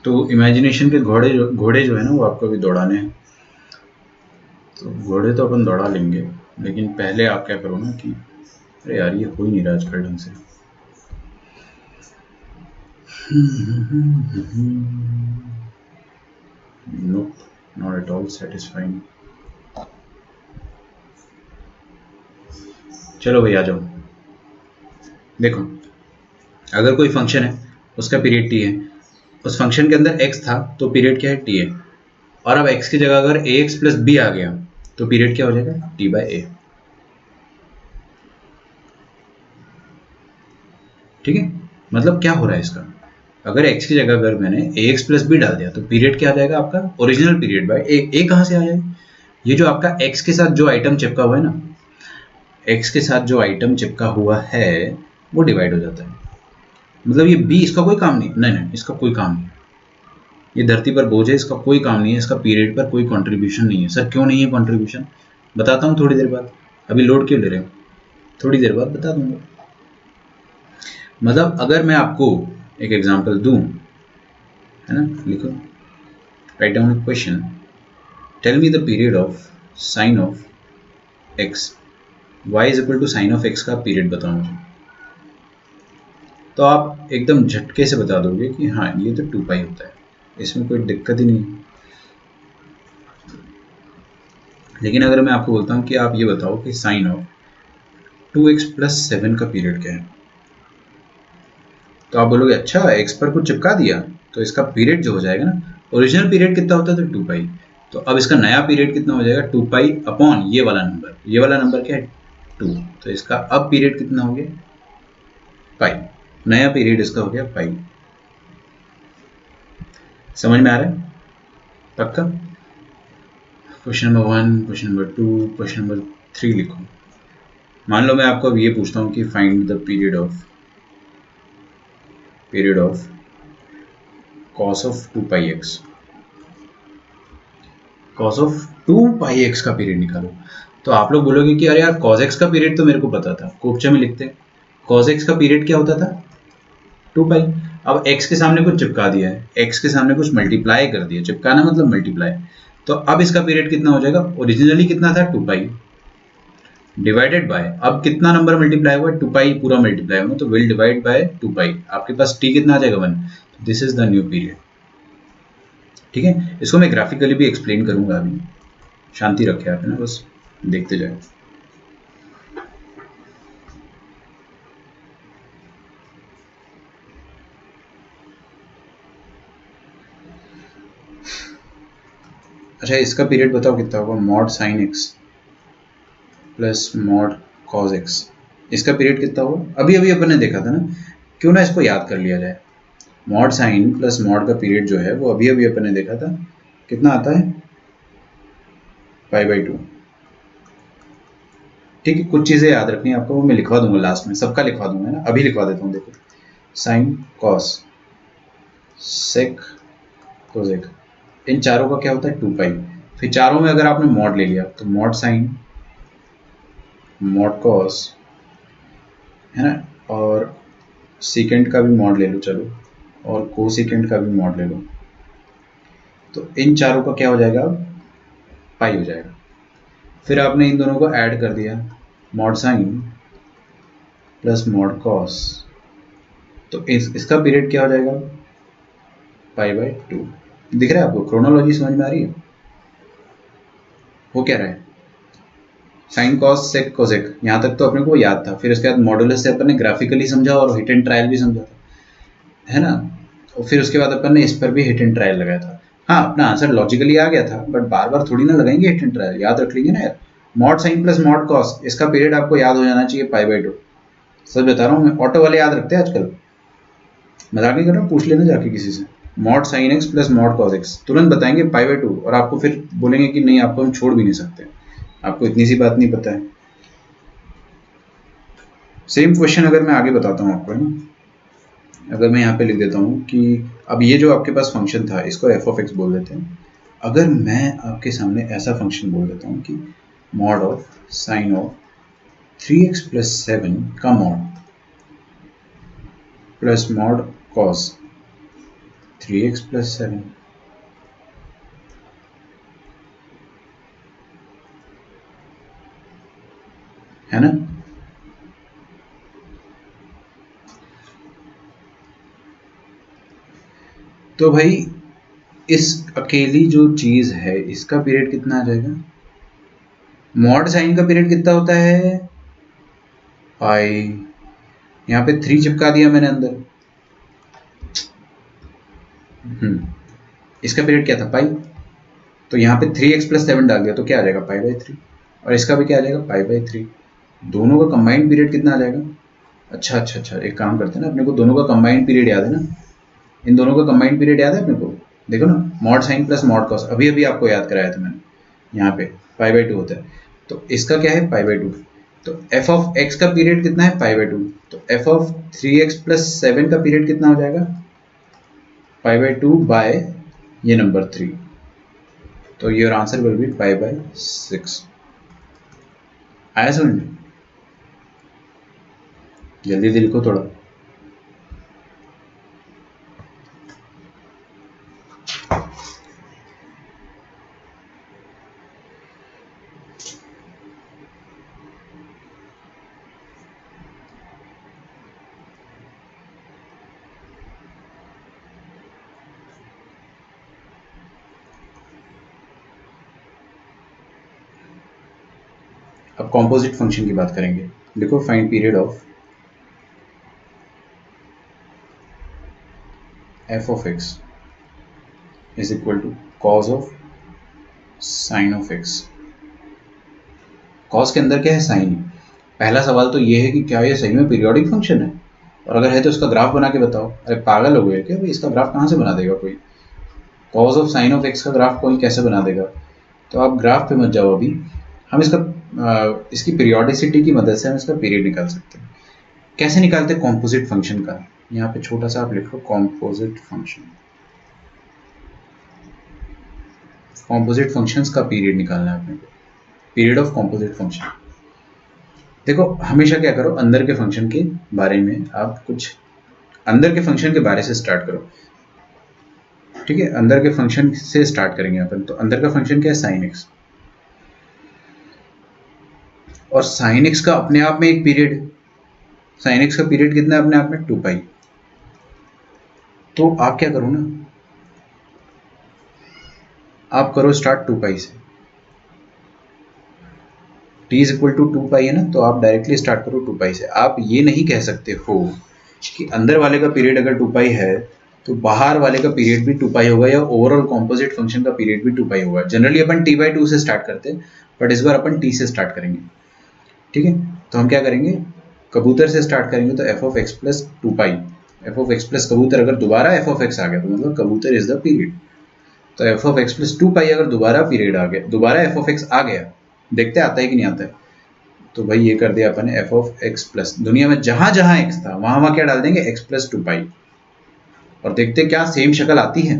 तो इमेजिनेशन के घोड़े जो है ना वो आपको भी दौड़ाने हैं। तो घोड़े तो अपन दौड़ा लेंगे, लेकिन पहले आप क्या करो ना कि अरे यार ये हो ही नहीं रहा आजकल ढंग से। Nope, not at all satisfying। चलो भाई आ जाओ। देखो, अगर कोई फंक्शन है उसका पीरियड टी है, उस फंक्शन के अंदर x था तो पीरियड क्या है, टी है, और अब x की जगह अगर ax प्लस बी आ गया तो पीरियड क्या हो जाएगा, टी बाई ए। ठीक है, मतलब क्या हो रहा है इसका, अगर x की जगह अगर मैंने ax प्लस बी डाल दिया तो पीरियड क्या आ जाएगा आपका, ओरिजिनल पीरियड बाय ए कहाँ से आ जाएगा, ये जो आपका x के साथ जो आइटम चिपका हुआ है ना, x के साथ जो आइटम चिपका हुआ है वो डिवाइड हो जाता है। मतलब ये b इसका कोई काम नहीं, नहीं इसका कोई काम नहीं, ये धरती पर बोझ है, इसका कोई काम नहीं है, इसका पीरियड पर कोई कंट्रीब्यूशन नहीं है। सर क्यों नहीं है कंट्रीब्यूशन, बताता हूँ थोड़ी देर बाद, अभी लोड क्यों ले रहे हो, थोड़ी देर बाद बता दूंगा। मतलब अगर मैं आपको एक एग्जांपल दूं, है ना, लिखो, write down a question, tell me the period of sine of x, y is equal to sine of x का पीरियड बताओ मुझे, तो आप एकदम झटके से बता दोगे कि हाँ ये तो 2 पाई होता है, इसमें कोई दिक्कत ही नहीं। लेकिन अगर मैं आपको बोलता हूँ कि आप ये बताओ कि साइन ऑफ 2x प्लस 7 का पीरियड क्या है, तो आप बोलोगे अच्छा x पर कुछ चिपका दिया तो इसका पीरियड जो हो जाएगा ना, ओरिजिनल पीरियड कितना होता है तो 2 पाई, तो अब इसका नया पीरियड कितना हो जाएगा, 2 पाई अपॉन ये वाला नंबर, ये वाला नंबर क्या है 2, तो इसका अब पीरियड कितना हो गया पाई, नया पीरियड इसका हो गया पाई। समझ में आ रहा है पक्का। Question number 1, question number 2, question number 3 लिखो। मान लो मैं आपको अब ये पूछता हूँ कि find the period of cos of 2 pi x, cos of 2 pi x का पीरियड निकालो। तो आप लोग बोलोगे कि अरे यार cos x का पीरियड तो मेरे को पता था, कोपचे में लिखते, cos x का पीरियड क्या होता था 2 पाई। अब x के सामने कुछ चिपका दिया है, x के सामने कुछ मल्टीप्लाई कर दिया, चिपकाना मतलब मल्टीप्लाई, तो अब इसका पीरियड कितना हो जाएगा, ओरिजिनली कितना था 2 पाई डिवाइडेड बाय, अब कितना नंबर मल्टीप्लाई हुआ 2 पाई पूरा मल्टीप्लाई हुआ, तो विल डिवाइड बाय 2 पाई, आपके पास t कितना आ जाएगा 1, this is the new period. ठीक है, इसको मैं ग्राफिकली भी एक्सप्लेन करूंगा, अभी शांति रखे आप, है ना, बस देखते जाए। अच्छा इसका पीरियड बताओ कितना होगा, mod sine x plus mod cos x, इसका पीरियड कितना होगा, अभी अभी अपन ने देखा था ना, क्यों ना इसको याद कर लिया जाए। मॉड साइन प्लस मॉड का पीरियड जो है वो अभी अभी अपन ने देखा था, कितना आता है पाई बाई 2। ठीक है, कुछ चीज़ें याद रखनी है आपको, वो मैं लिखवा दूंगा लास्ट में, सबका लिखवा दूंगा ना, अभी लिखवा देता हूँ। देखो साइन कॉस सेक कोसेक, इन चारों का क्या होता है 2 पाई। फिर चारों में अगर आपने मॉड ले लिया तो मॉड साइन मॉड कॉस, है ना, और सीकेंट का भी मॉड ले लो चलो, और कोसीकेंट का भी मॉड ले लो, तो इन चारों का क्या हो जाएगा, पाई हो जाएगा। फिर आपने इन दोनों को ऐड कर दिया, mod sine plus mod cos, तो इसका पीरियड क्या हो जाएगा, पाई/2। दिख रहा है आपको, क्रोनोलॉजी समझ में आ रही है। वो क्या रहा है, साइन कॉस सेक कोसेक, यहाँ तक तो अपने को याद था। फिर उसके बाद मॉडुलस से अपन ने ग्राफिकली समझा और हिट एंड ट्रायल भी समझा था, है ना। और फिर उसके बाद अपन ने इस पर भी हिट एंड ट्रायल लगाया था। हाँ, अपना आंसर लॉजिकली आ गया था, बट बार बार थोड़ी ना लगाएंगे हिट एंड ट्रायल, याद रख लीजिए ना यार। Mod sine plus mod cos, इसका पीरियड आपको याद हो जाना चाहिए पाई/2। सच बता रहा हूँ मैं, ऑटो वाले याद रखते हैं आजकल, मजाक नहीं कर रहा हूँ, पूछ लेना जाके किसी से। Mod sine x plus mod cos x तुरंत बताएंगे पाई/2, और आपको फिर बोलेंगे कि नहीं आपको हम छोड़ भी नहीं सकते, आपको इतनी सी बात नहीं पता है। सेम क्वेश्चन अगर मैं आगे बताता हूँ आपको, है ना, अगर मैं यहाँ पे लिख देता हूँ कि अब ये जो आपके पास फंक्शन था इसको एफ ऑफ एक्स बोल देते हैं। अगर मैं आपके सामने ऐसा फंक्शन बोल देता हूँ कि mod of sine of 3x plus 7 का mod plus mod cos 3x plus 7, है ना। तो भाई इस अकेली जो चीज है इसका पीरियड कितना आ जाएगा, मॉड साइन का पीरियड कितना होता है पाई, यहाँ पे 3 चिपका दिया मैंने अंदर। इसका पीरियड क्या था पाई, तो यहाँ पे 3x प्लस 7 डाल दिया तो क्या आ जाएगा पाई/3, और इसका भी क्या आ जाएगा पाई/3। दोनों का कंबाइंड पीरियड कितना आ जाएगा, अच्छा अच्छा अच्छा, एक काम करते हैं ना, अपने को दोनों का कंबाइंड पीरियड याद है ना, इन दोनों का कंबाइंड पीरियड याद है अपने को। देखो ना, mod sine plus mod cos अभी अभी आपको याद कराया था मैंने, यहाँ पे पाई/2 होता है, तो इसका क्या है पाई/2। तो एफ ऑफ एक्स का पीरियड कितना है पाई/2, तो एफ ऑफ 3x प्लस 7 का पीरियड कितना हो जाएगा पाई/2 बाय ये नंबर 3, तो योर आंसर विल बी पाई/6। आया समझ में, जल्दी जल्दी लिखो थोड़ा। अब कॉम्पोजिट फंक्शन की बात करेंगे। देखो find period of f of x is equal to cos of sine of x. Cos के अंदर क्या है साइन। पहला सवाल तो ये है कि क्या ये सही में पीरियोडिक फंक्शन है, और अगर है तो इसका ग्राफ बना के बताओ। अरे पागल हो गए क्या भाई, इसका ग्राफ कहाँ से बना देगा कोई, cos of sine of x का ग्राफ कोई कैसे बना देगा। तो आप ग्राफ पे मत जाओ अभी, हम इसकी पीरियोडिसिटी की मदद से हम इसका पीरियड निकाल सकते हैं। कैसे निकालते हैं कॉम्पोजिट फंक्शन का, यहाँ पे छोटा सा आप लिखो कॉम्पोजिट फंक्शन। कॉम्पोजिट फंक्शंस का पीरियड निकालना है अपने को, पीरियड ऑफ कॉम्पोजिट फंक्शन। देखो हमेशा क्या करो, अंदर के फंक्शन के बारे में आप कुछ, अंदर के फंक्शन के बारे से स्टार्ट करो, ठीक है, अंदर के फंक्शन से स्टार्ट करेंगे अपन। तो अंदर का फंक्शन क्या है साइन एक्स, और साइन एक्स का अपने आप में एक पीरियड, साइन एक्स का पीरियड कितना है अपने आप में 2 पाई। तो आप क्या करो ना, आप करो स्टार्ट 2 पाई से, t इज इक्वल टू 2 पाई है ना, तो आप डायरेक्टली स्टार्ट करो 2 पाई से। आप ये नहीं कह सकते हो कि अंदर वाले का पीरियड अगर 2 पाई है तो बाहर वाले का पीरियड भी 2 पाई होगा, या ओवरऑल कॉम्पोजिट फंक्शन का पीरियड भी 2 पाई होगा। जनरली अपन t/2 से स्टार्ट करते हैं, बट इस बार अपन t से स्टार्ट करेंगे, ठीक है। तो हम क्या करेंगे, कबूतर से स्टार्ट करेंगे, तो f of x plus 2 pi, F of x plus कबूतर, अगर दोबारा एफ ऑफ एक्स आ गया तो मतलब कबूतर इज द पीरियड। तो एफ ऑफ एक्स प्लस 2 पाई अगर दोबारा पीरियड आ गया, दोबारा एफ ऑफ एक्स आ गया, देखते आता है कि नहीं आता है। तो भाई ये कर दिया अपन ने एफ ऑफ एक्स प्लस, दुनिया में जहां जहां एक्स था वहां वहां क्या डाल देंगे एक्स प्लस टू पाई, और देखते क्या सेम शक्ल आती है।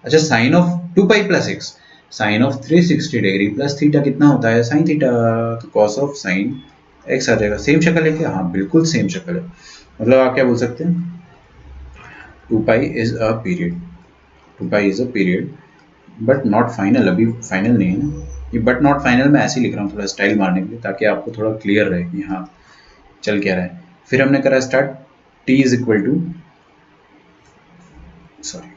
अच्छा sine of two pi plus x, sine of 360 degree plus theta कितना होता है साइन थीटा, तो कॉस ऑफ साइन एक्स आ जाएगा। सेम शक्ल है क्या? हाँ बिल्कुल सेम शक्ल है। मतलब आप क्या बोल सकते हैं, two pi is a period, two pi is a period but not final, अभी फाइनल नहीं है ना ये, बट नॉट फाइनल मैं ऐसे ही लिख रहा हूँ थोड़ा स्टाइल मारने के लिए, ताकि आपको थोड़ा क्लियर रहे कि हाँ चल क्या रहा है। फिर हमने करा start t is equal to, सॉरी,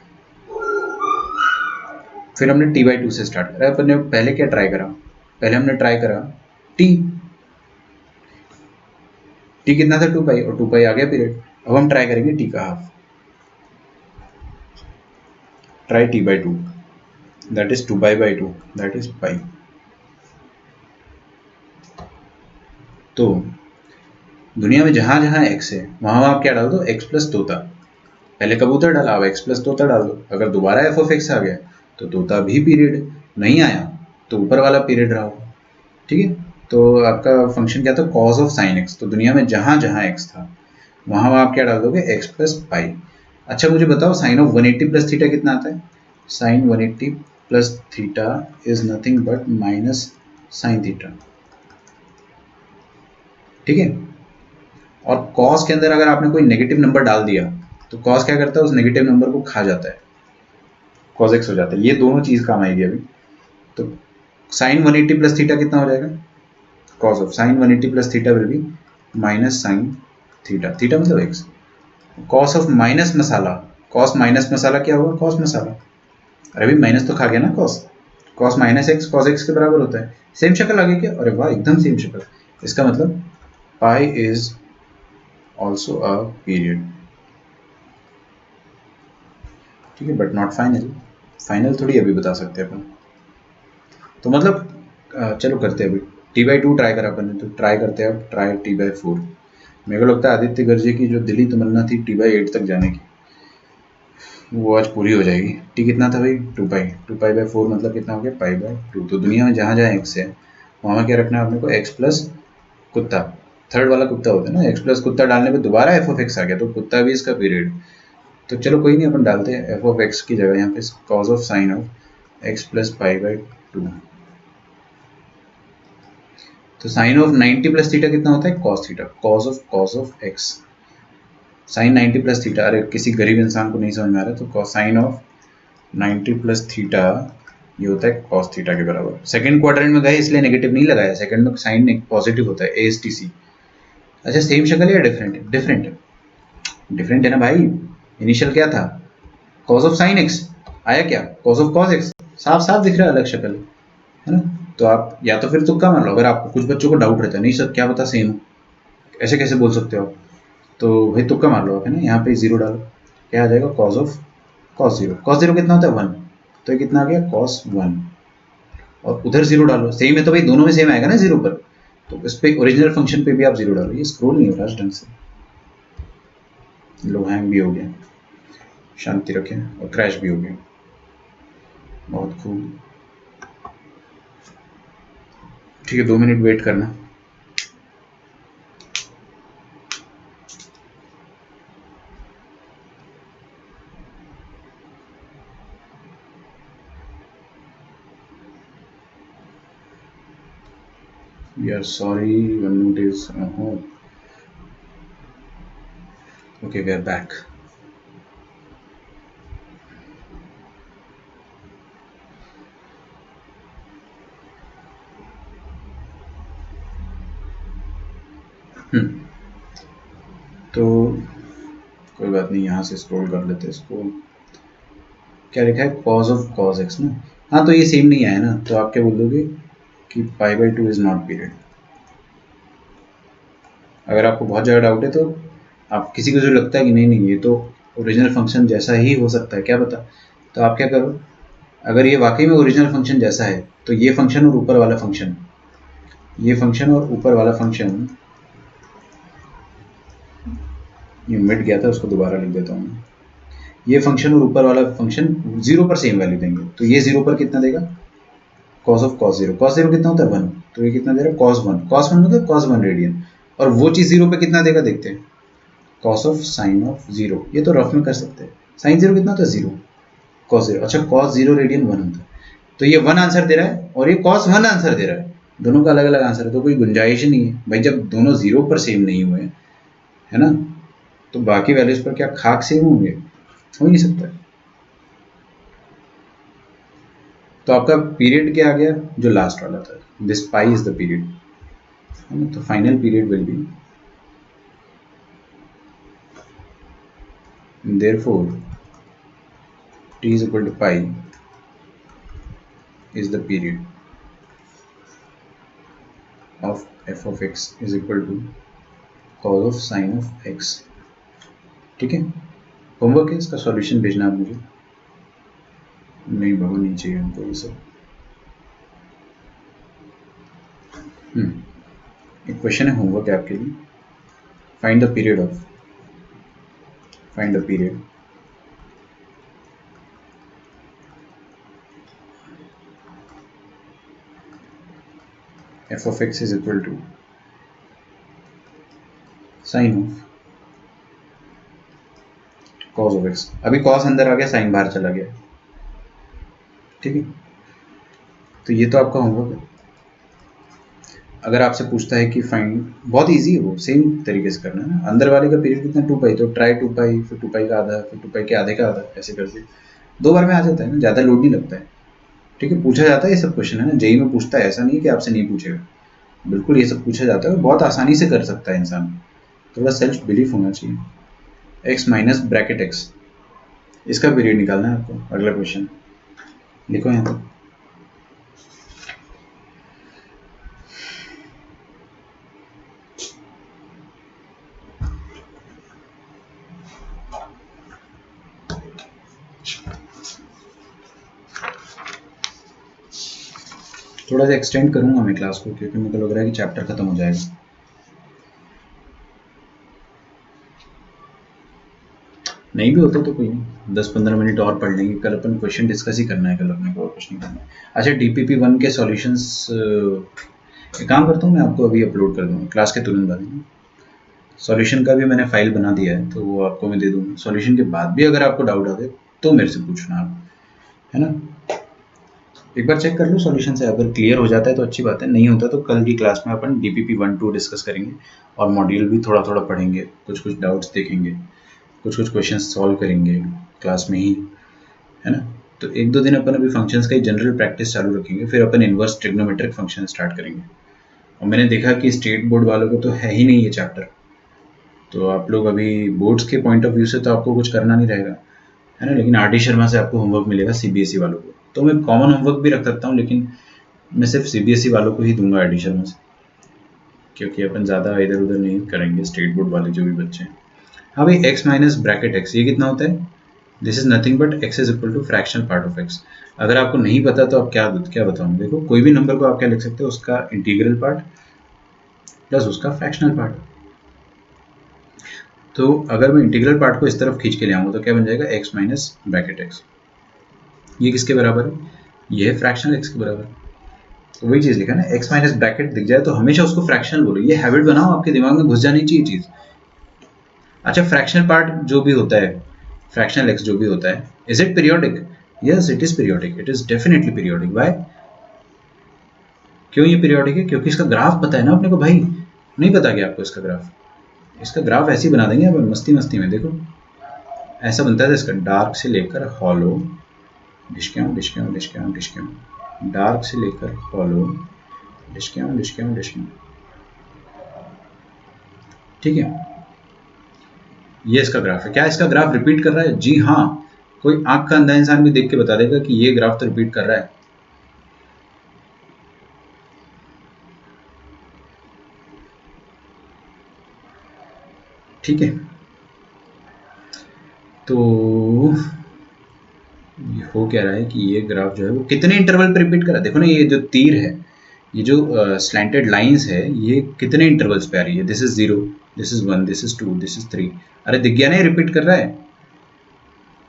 फिर हमने t बाई टू से स्टार्ट करा। अपन ने पहले क्या ट्राई करा, पहले हमने ट्राई करा t, t कितना था 2 पाई, और 2 पाई आ गया पीरियड। अब हम ट्राई करेंगे t का half, try t by to, that is 2 pi by to, that is pi. तो दुनिया में जहां जहां x है वहां वहां आप क्या डाल दो x प्लस तोता, पहले कबूतर डाला अब एक्स प्लस तोता डाल दो। अगर दोबारा एफ ऑफ एक्स आ गया तो तोता भी पीरियड, नहीं आया तो ऊपर वाला पीरियड रहा होगा। ठीक है, तो आपका फंक्शन क्या था कॉस ऑफ साइन एक्स, तो दुनिया में जहां जहां एक्स था वहां आप क्या डाल दोगे एक्स प्लस पाई। अच्छा मुझे बताओ साइन ऑफ 180 प्लस थीटा कितना आता है, sine 180 plus theta is nothing but minus sine theta. ठीक है, और कॉस के अंदर अगर आपने कोई नेगेटिव नंबर डाल दिया तो कॉस क्या करता है उस नेगेटिव नंबर को खा जाता है, कॉस एक्स हो जाता है। ये दोनों चीज काम आएगी अभी। तो साइन 180 प्लस थीटा कितना हो जाएगा, cos of sine 180 plus theta will be minus sine theta, theta मतलब x, cos of minus masala, cos minus masala क्या होगा कॉस मसाला, अरे भाई माइनस तो खा गया ना cos, cos minus x cos x के बराबर होता है। सेम शक्ल आ गई क्या, अरे वाह एकदम सेम शक्ल। इसका मतलब pi is also a period. ठीक है, बट नॉट फाइनल, फाइनल थोड़ी अभी बता सकते हैं अपन। तो मतलब चलो करते हैं अभी टी बाई टू ट्राई करा अपन ने, तो ट्राई करते हैं अब ट्राई टी बाई फोर। मेरे को लगता है आदित्य गर्जे की जो दिली तमन्ना थी टी बाई एट तक जाने की वो आज पूरी हो जाएगी। टी कितना था भाई टू पाई बाई फोर, मतलब कितना हो गया पाई बाई टू। तो दुनिया में जहाँ जहाँ एक्स है वहाँ क्या रखना है अपने को एक्स प्लस कुत्ता, थर्ड वाला कुत्ता होता है ना, एक्स प्लस कुत्ता डालने पे दोबारा एफ ऑफ एक्स आ गया तो कुत्ता भी इसका पीरियड। तो चलो कोई नहीं अपन डालते हैं एफ ऑफ एक्स की जगह यहाँ पे cos of sine of x plus pi by two. तो साइन ऑफ 90 प्लस थीटा कितना होता है cos theta, cos of x sine 90 plus theta. अरे किसी गरीब इंसान को नहीं समझ में आ रहा तो साइन ऑफ 90 प्लस थीटा ये होता है कॉस थीटा के बराबर। सेकंड क्वाड्रेंट में गए इसलिए नेगेटिव नहीं लगाया, सेकंड में साइन पॉजिटिव होता है ए एस टी सी। अच्छा सेम शक्ल है या डिफरेंट है, डिफरेंट है, डिफरेंट है ना भाई। इनिशियल क्या था कॉस ऑफ साइन एक्स, आया क्या कॉस ऑफ कॉस एक्स, साफ साफ दिख रहा है अलग शक्ल है ना। तो आप या तो फिर तुक्का मार लो, अगर आपको कुछ बच्चों को डाउट रहता है नहीं सर क्या पता सेम हो, ऐसे कैसे बोल सकते हो आप, तो भाई तुक्का मार लो आप है ना, यहाँ पे जीरो डालो क्या आ जाएगा cos of cos zero, cos zero कितना होता है वन, तो ये कितना आ गया कॉस वन, और उधर जीरो डालो सेम है तो भाई दोनों में सेम आएगा ना जीरो पर, तो इस पे ओरिजिनल फंक्शन पे भी आप जीरो डालो। ये स्क्रॉल नहीं हो रहा ढंग से, लो हैंग भी हो गया, शांति रखें, और क्रैश भी हो गया, बहुत खूब। ठीक है 2 मिनट वेट करना। We are sorry, one note is okay, we are back. तो कोई बात नहीं, यहाँ से स्क्रॉल कर लेते हैं इसको, क्या लिखा है कॉज ऑफ कॉज एक्स ना, हाँ तो ये सेम नहीं आया ना, तो आप क्या बोल दोगे कि पाई by two is not period. अगर आपको बहुत ज़्यादा डाउट है तो आप किसी को जो लगता है कि नहीं नहीं ये तो ओरिजिनल फंक्शन जैसा ही हो सकता है क्या पता, तो आप क्या करो, अगर ये वाकई में ओरिजिनल फंक्शन जैसा है तो ये फंक्शन और ऊपर वाला फंक्शन, ये फंक्शन और ऊपर वाला फंक्शन, ये मिट गया था उसको दोबारा लिख देता हूँ, ये फंक्शन और ऊपर वाला फंक्शन जीरो पर सेम वैल्यू देंगे, तो ये जीरो पर कितना देगा कॉस ऑफ कॉस जीरो कितना होता है 1, तो ये कितना दे रहा है कॉस 1 मतलब कॉस 1 रेडियन, और वो चीज़ जीरो पे कितना देगा देखते हैं, cos of sine of zero, ये तो रफ में कर सकते हैं, साइन जीरो कितना होता है जीरो, कॉस जीरो, अच्छा कॉस जीरो रेडियन 1 होता है, तो ये 1 आंसर दे रहा है और ये कॉस 1 आंसर दे रहा है, दोनों का अलग अलग आंसर है, तो कोई गुंजाइश ही नहीं है भाई, जब दोनों जीरो पर सेम नहीं हुए है ना, तो बाकी वैल्यूज पर क्या खाक सेम होंगे, हो ही नहीं सकता। तो आपका पीरियड क्या आ गया, जो लास्ट वाला था, this pi is the period, है ना, तो final period will be therefore t is equal to pi is the period of f of x is equal to cos of sin of x। ठीक है, homework है, इसका solution भेजना आप मुझे, नहीं बाबा नहीं चाहिए हमको ये सब। एक क्वेश्चन है होमवर्क है आपके लिए, find the period f of x is equal to sin of cos of x। अभी cos अंदर आ गया, sin बाहर चला गया, ठीक है, तो ये तो आपका होमवर्क है। अगर आपसे पूछता है कि फाइंड, बहुत इजी है वो, सेम तरीके से करना है, अंदर वाले का पीरियड कितना 2 पाई, तो ट्राई 2 पाई, फिर 2 पाई का आधा, फिर 2 पाई के आधे का आधा, ऐसे करके 2 बार में आ जाता है ना, ज़्यादा लोड नहीं लगता है। ठीक है, पूछा जाता है ये सब क्वेश्चन, है ना, जेई में पूछता है, ऐसा नहीं है कि आपसे नहीं पूछेगा, बिल्कुल ये सब पूछा जाता है, बहुत आसानी से कर सकता है इंसान, थोड़ा सेल्फ बिलीफ होना चाहिए। एक्स माइनस ब्रैकेट एक्स, इसका पीरियड निकालना है आपको, अगला क्वेश्चन लिखो यहाँ पर। थोड़ा सा एक्सटेंड करूंगा मैं क्लास को, क्योंकि मुझे लग रहा है कि चैप्टर खत्म हो जाएगा। नहीं भी होता तो कोई नहीं, 10-15 मिनट और पढ़ लेंगे, कल अपन क्वेश्चन डिस्कस ही करना है, कल अपने को और कुछ नहीं करना है। अच्छा, DPP 1 के सॉल्यूशंस एक काम करता हूँ, मैं आपको अभी अपलोड कर दूँगा क्लास के तुरंत बाद। सॉल्यूशन का भी मैंने फाइल बना दिया है, तो वो आपको मैं दे दूँगा। सॉल्यूशन के बाद भी अगर आपको डाउट आते तो मेरे से पूछना आप, है ना, एक बार चेक कर लो सॉल्यूशन से, अगर क्लियर हो जाता है तो अच्छी बात है, नहीं होता तो कल की क्लास में अपन DPP 1-2 डिस्कस करेंगे, और मॉड्यूल भी थोड़ा थोड़ा पढ़ेंगे, कुछ कुछ डाउट्स देखेंगे, कुछ कुछ क्वेश्चन सॉल्व करेंगे क्लास में ही, है ना। तो 1-2 दिन अपन अभी फंक्शंस का ही जनरल प्रैक्टिस चालू रखेंगे, फिर अपन इन्वर्स ट्रिग्नोमेट्रिक फंक्शन स्टार्ट करेंगे। और मैंने देखा कि स्टेट बोर्ड वालों को तो है ही नहीं ये चैप्टर, तो आप लोग अभी बोर्ड्स के पॉइंट ऑफ व्यू से तो आपको कुछ करना नहीं रहेगा, है ना, लेकिन RD शर्मा से आपको होमवर्क मिलेगा CBSE वालों को, तो मैं कॉमन होमवर्क भी रख सकता हूँ, लेकिन मैं सिर्फ CBSE वालों को ही दूंगा RD शर्मा से, क्योंकि अपन ज़्यादा इधर उधर नहीं करेंगे स्टेट बोर्ड वाले जो भी बच्चे हैं। हाँ भाई, x माइनस ब्रैकेट x, ये कितना होता है, this is nothing but x is equal to fractional part of x। अगर आपको नहीं पता तो आप क्या बताऊँ, देखो कोई भी नंबर को आप क्या लिख सकते हो, उसका इंटीग्रल पार्ट प्लस उसका फ्रैक्शनल पार्ट। तो अगर मैं इंटीग्रल पार्ट को इस तरफ खींच के ले आऊँगा तो क्या बन जाएगा, x माइनस ब्रैकेट x, ये किसके बराबर है, ये है फ्रैक्शनल x के बराबर। तो वही चीज़ लिखा ना, x माइनस ब्रैकेट दिख जाए तो हमेशा उसको फ्रैक्शनल बोलो, ये हैबिट बनाओ, आपके दिमाग में घुस जानी चाहिए चीज़। अच्छा, फ्रैक्शनल पार्ट जो भी होता है, फ्रैक्शनल x जो भी होता है, is it periodic, yes it is periodic, it is definitely periodic. Why, क्यों ये पीरियोडिक है, क्योंकि इसका ग्राफ पता है ना अपने को भाई, नहीं पता क्या आपको इसका ग्राफ, इसका ग्राफ ऐसे ही बना देंगे अब मस्ती मस्ती में, देखो ऐसा बनता है इसका, डार्क से लेकर हॉलो, डिस्क्याम डिस्क्याम डिस्क्याम डिस्क्याम, डार्क से लेकर हॉलो, डिस्क्याम डिस्क्याम डिस्क्याम, ठीक है, ये इसका ग्राफ है। क्या इसका ग्राफ रिपीट कर रहा है, जी हाँ, कोई आंख का अंधा इंसान भी देख के बता देगा कि ये ग्राफ तो रिपीट कर रहा है। ठीक है, तो ये हो क्या रहा है कि ये ग्राफ जो है वो कितने इंटरवल पे रिपीट कर रहा है, देखो ना, ये जो तीर है, ये जो स्लैंटेड लाइंस है, ये कितने इंटरवल्स पे आ रही है, this is 0, this is 1, this is 2, this is 3, अरे दिख गया ना, ये रिपीट कर रहा है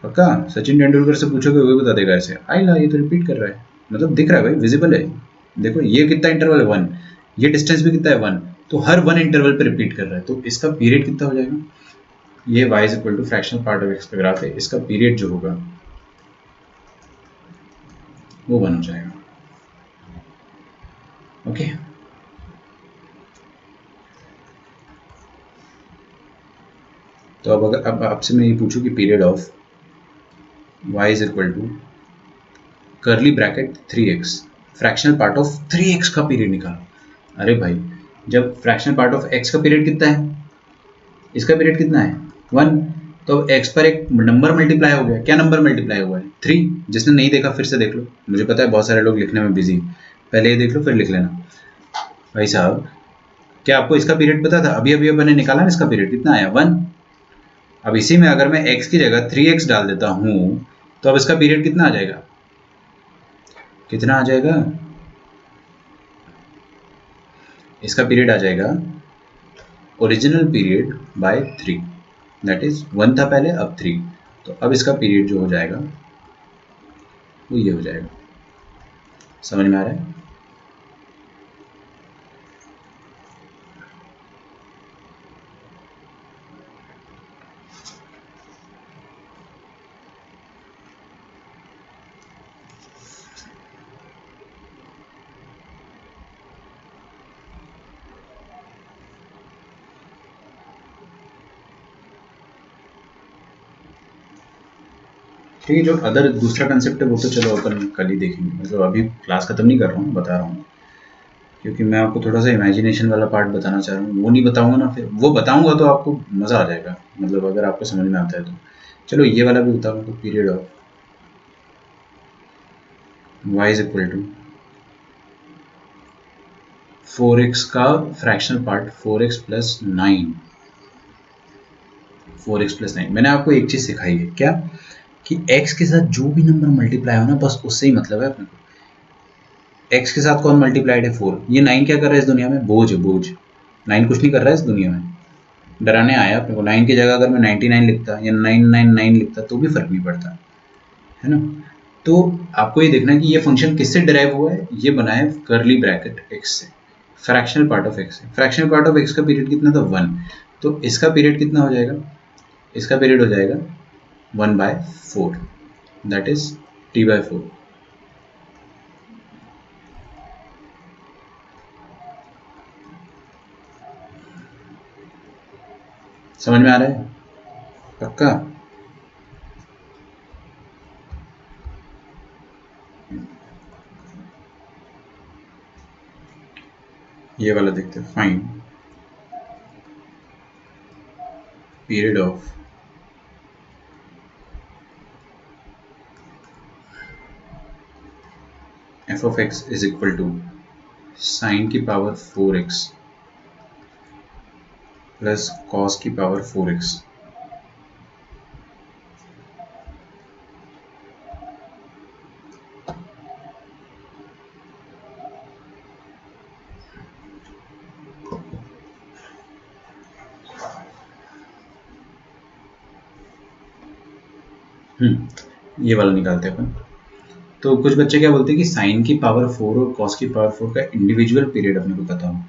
पक्का। सचिन तेंदुलकर से पूछोगे वो बता देगा ऐसे, आई ला ये तो रिपीट कर रहा है, मतलब दिख रहा है भाई, विजिबल है। देखो ये कितना इंटरवल है 1, ये डिस्टेंस भी कितना है 1, तो हर 1 इंटरवल पे रिपीट कर रहा है, तो इसका पीरियड कितना हो जाएगा? ये y is equal to fractional part of x का ग्राफ है, इसका पीरियड जो होगा वो 1 हो जाएगा। ओके, तो अब आपसे मैं ये पूछूं कि period of y is equal to curly bracket 3x, fractional part of 3x का पीरियड निकालो। अरे भाई, जब फ्रैक्शनल पार्ट ऑफ x का पीरियड कितना है, इसका पीरियड कितना है 1, तो x पर एक नंबर मल्टीप्लाई हो गया। क्या नंबर मल्टीप्लाई हुआ है? 3। जिसने नहीं देखा फिर से देख लो, मुझे पता है बहुत सारे लोग लिखने में बिजी, पहले ये देख लो फिर लिख लेना। भाई साहब, क्या आपको इसका पीरियड पता था? अभी अभी मैंने निकाला ना, इसका पीरियड कितना आया 1। अब इसी में अगर मैं x की जगह 3x डाल देता हूँ तो अब इसका पीरियड कितना आ जाएगा? कितना आ जाएगा? इसका पीरियड आ जाएगा original period by 3, that is 1 था पहले, अब 3, तो अब इसका पीरियड जो हो जाएगा वो ये हो जाएगा। समझ में आ रहा है? ठीक है, जो अदर दूसरा कंसेप्ट है वो तो चलो अपन कल ही देखेंगे, मतलब अभी क्लास खत्म नहीं कर रहा हूँ, बता रहा हूँ, क्योंकि मैं आपको थोड़ा सा इमेजिनेशन वाला पार्ट बताना चाह रहा हूँ। वो नहीं बताऊंगा ना, फिर वो बताऊंगा तो आपको मज़ा आ जाएगा, मतलब अगर आपको समझ में आता है तो। चलो ये वाला भी बताऊंगा। तो period of y is equal to 4x का fractional part 4x plus 9, 4x plus 9। मैंने आपको एक चीज़ सिखाई है क्या, कि x के साथ जो भी नंबर मल्टीप्लाई हो ना, बस उससे ही मतलब है अपने को। x के साथ कौन मल्टीप्लाइड है? 4। ये 9 क्या कर रहा है इस दुनिया में? बोझ है, बोझ। 9 कुछ नहीं कर रहा है इस दुनिया में, डराने आया अपने को। 9 की जगह अगर मैं 99 लिखता या 999 लिखता तो भी फर्क नहीं पड़ता, है ना। तो आपको ये देखना है कि ये फंक्शन किससे डिराइव हुआ है। ये बना है कर्ली ब्रैकेट x से, फ्रैक्शनल पार्ट ऑफ x से। फ्रैक्शनल पार्ट ऑफ x का पीरियड कितना था 1, तो इसका पीरियड कितना हो जाएगा? इसका पीरियड हो जाएगा 1/4, दैट इज t/4। समझ में आ रहा है? पक्का? ये वाला देखते हैं, fine period of f of x is equal to sine की पावर 4x प्लस कॉस की पावर 4x। ये वाला निकालते हैं अपन। तो कुछ बच्चे क्या बोलते हैं कि साइन की पावर 4 और कॉस की पावर 4 का इंडिविजुअल पीरियड अपने को पता हो,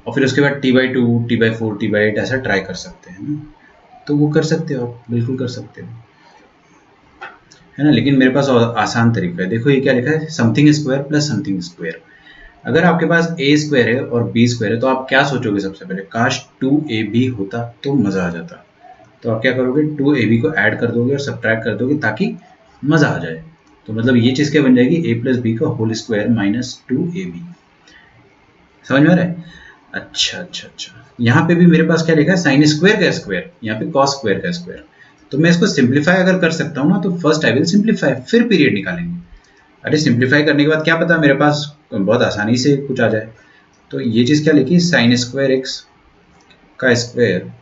और फिर उसके बाद t/2, t/4, t/8 ऐसा ट्राई कर सकते हैं ना। तो वो कर सकते हो आप, बिल्कुल कर सकते हो, है ना। लेकिन मेरे पास और आसान तरीका है। देखो ये क्या लिखा है, something square plus something square. अगर आपके पास ए स्क्वायर है और बी स्क्वायर है तो आप क्या सोचोगे? सबसे पहले काश 2ab होता तो मज़ा आ जाता। तो आप क्या करोगे, 2ab को ऐड कर दोगे और सब्ट्रैक्ट कर दोगे ताकि मज़ा आ जाए। तो मतलब ये चीज़ क्या बन जाएगी, a प्लस बी का होल स्क्वायर माइनस 2ab। समझ में आ रहा है? अच्छा अच्छा अच्छा, यहाँ पे भी मेरे पास क्या लिखा है, साइन स्क्वायर का स्क्वायर, यहाँ पे कॉस स्क्वायर का स्क्वायर। तो मैं इसको सिंप्लीफाई अगर कर सकता हूँ ना, तो फर्स्ट आई विल सिंप्लीफाई, फिर पीरियड निकालेंगे। अरे सिंप्लीफाई करने के बाद क्या पता मेरे पास बहुत आसानी से कुछ आ जाए। तो ये चीज़ क्या लिखी, साइन स्क्वायर एक्स का square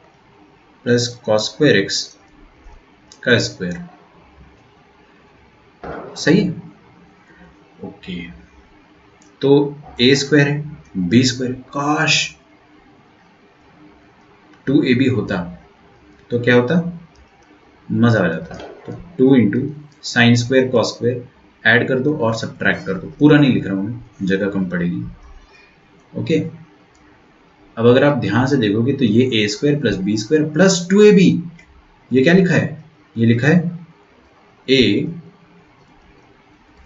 plus cos square x का स्क्वायर। सही है? ओके, तो ए स्क्वायर है, बी स्क्वायर, काश 2ab होता तो क्या होता, मज़ा आ जाता। तो 2 into sine square cos square add कर दो और सब्ट्रैक्ट कर दो, पूरा नहीं लिख रहा हूँ मैं, जगह कम पड़ेगी। ओके, अब अगर आप ध्यान से देखोगे तो ये a square plus b square plus 2ab, ये क्या लिखा है, ये लिखा है a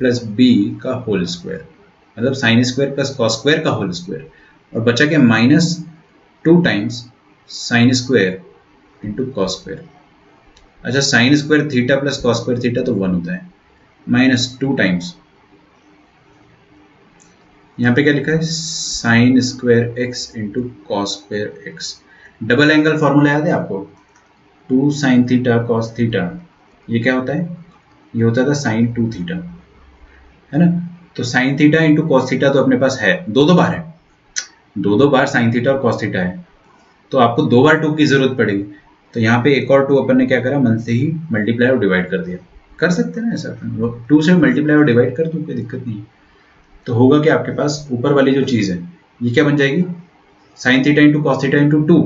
प्लस बी का होल स्क्वायर, मतलब sine square plus cos square का होल स्क्वायर, और बचा क्या minus 2 times sine square into cos square. अच्छा, sine square theta plus cos square theta तो 1 होता है, माइनस 2 टाइम्स, यहाँ पे क्या लिखा है sine square x into cos square x. Double angle formula याद है आपको, 2 साइन थीटा कॉस थीटा, ये क्या होता है, ये होता था साइन 2 थीटा, है ना। तो sign theta into cos theta तो अपने पास है, दो दो बार है, दो दो बार साइन थीटा और कॉस थीटा है, तो आपको दो बार 2 की जरूरत पड़ेगी। तो यहाँ पे एक और 2 अपन ने क्या करा, मन से ही मल्टीप्लाई और डिवाइड कर दिया, कर सकते हैं ना ऐसा, 2 से मल्टीप्लाई और डिवाइड कर दो, कोई दिक्कत नहीं है। तो होगा कि आपके पास ऊपर वाली जो चीज़ है ये क्या बन जाएगी, sine theta into cos theta into 2,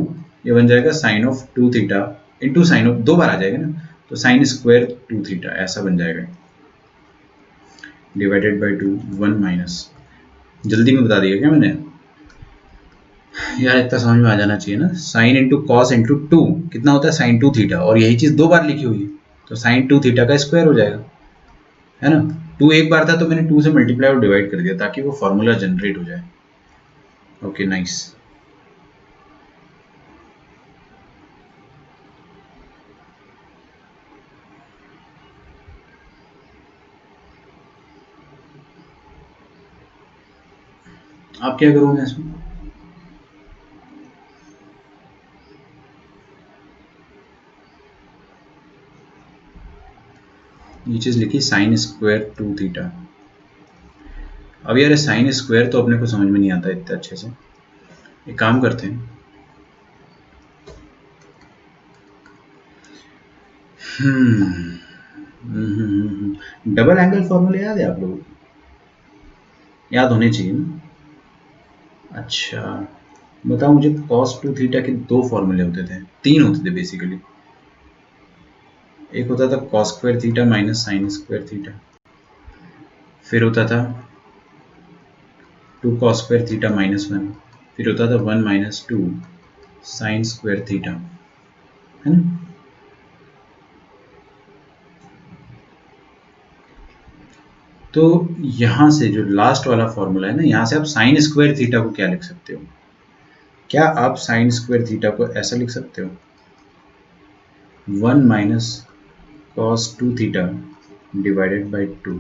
ये बन जाएगा sine of 2 theta into sine of, दो बार आ जाएगा ना, तो साइन स्क्वायर 2 थीटा ऐसा बन जाएगा, डिवाइडेड बाई 2, 1 माइनस, जल्दी में बता दिया क्या मैंने यार, इतना समझ में आ जाना चाहिए ना, साइन इंटू कॉस इंटू 2 कितना होता है साइन 2 थीटा, और यही चीज़ दो बार लिखी हुई है, तो साइन 2 थीटा का स्क्वायर हो जाएगा, है ना। 2 एक बार था तो मैंने 2 से मल्टीप्लाई और डिवाइड कर दिया ताकि वो फॉर्मूला जनरेट हो जाए। Okay nice. आप क्या करोगे इसमें, ये चीज़ लिखी साइन स्क्वायर 2 थीटा। अब यार साइन स्क्वायर तो अपने को समझ में नहीं आता इतने अच्छे से, एक काम करते हैं, डबल एंगल फॉर्मूला याद है आप लोगों को, याद होने चाहिए ना। अच्छा बताओ मुझे, cos 2 थीटा के दो फॉर्मूले होते थे, तीन होते थे बेसिकली, एक होता था cos square theta minus sign square theta, फिर होता था 2 cos स्क्वायर थीटा माइनस 1, फिर होता था 1 माइनस 2 साइन स्क्वायर थीटा, है ना। तो यहाँ से जो लास्ट वाला फॉर्मूला है ना, यहाँ से आप साइन स्क्वायर थीटा को क्या लिख सकते हो, क्या आप साइन स्क्वायर थीटा को ऐसा लिख सकते हो, 1 minus cos 2 theta divided by 2,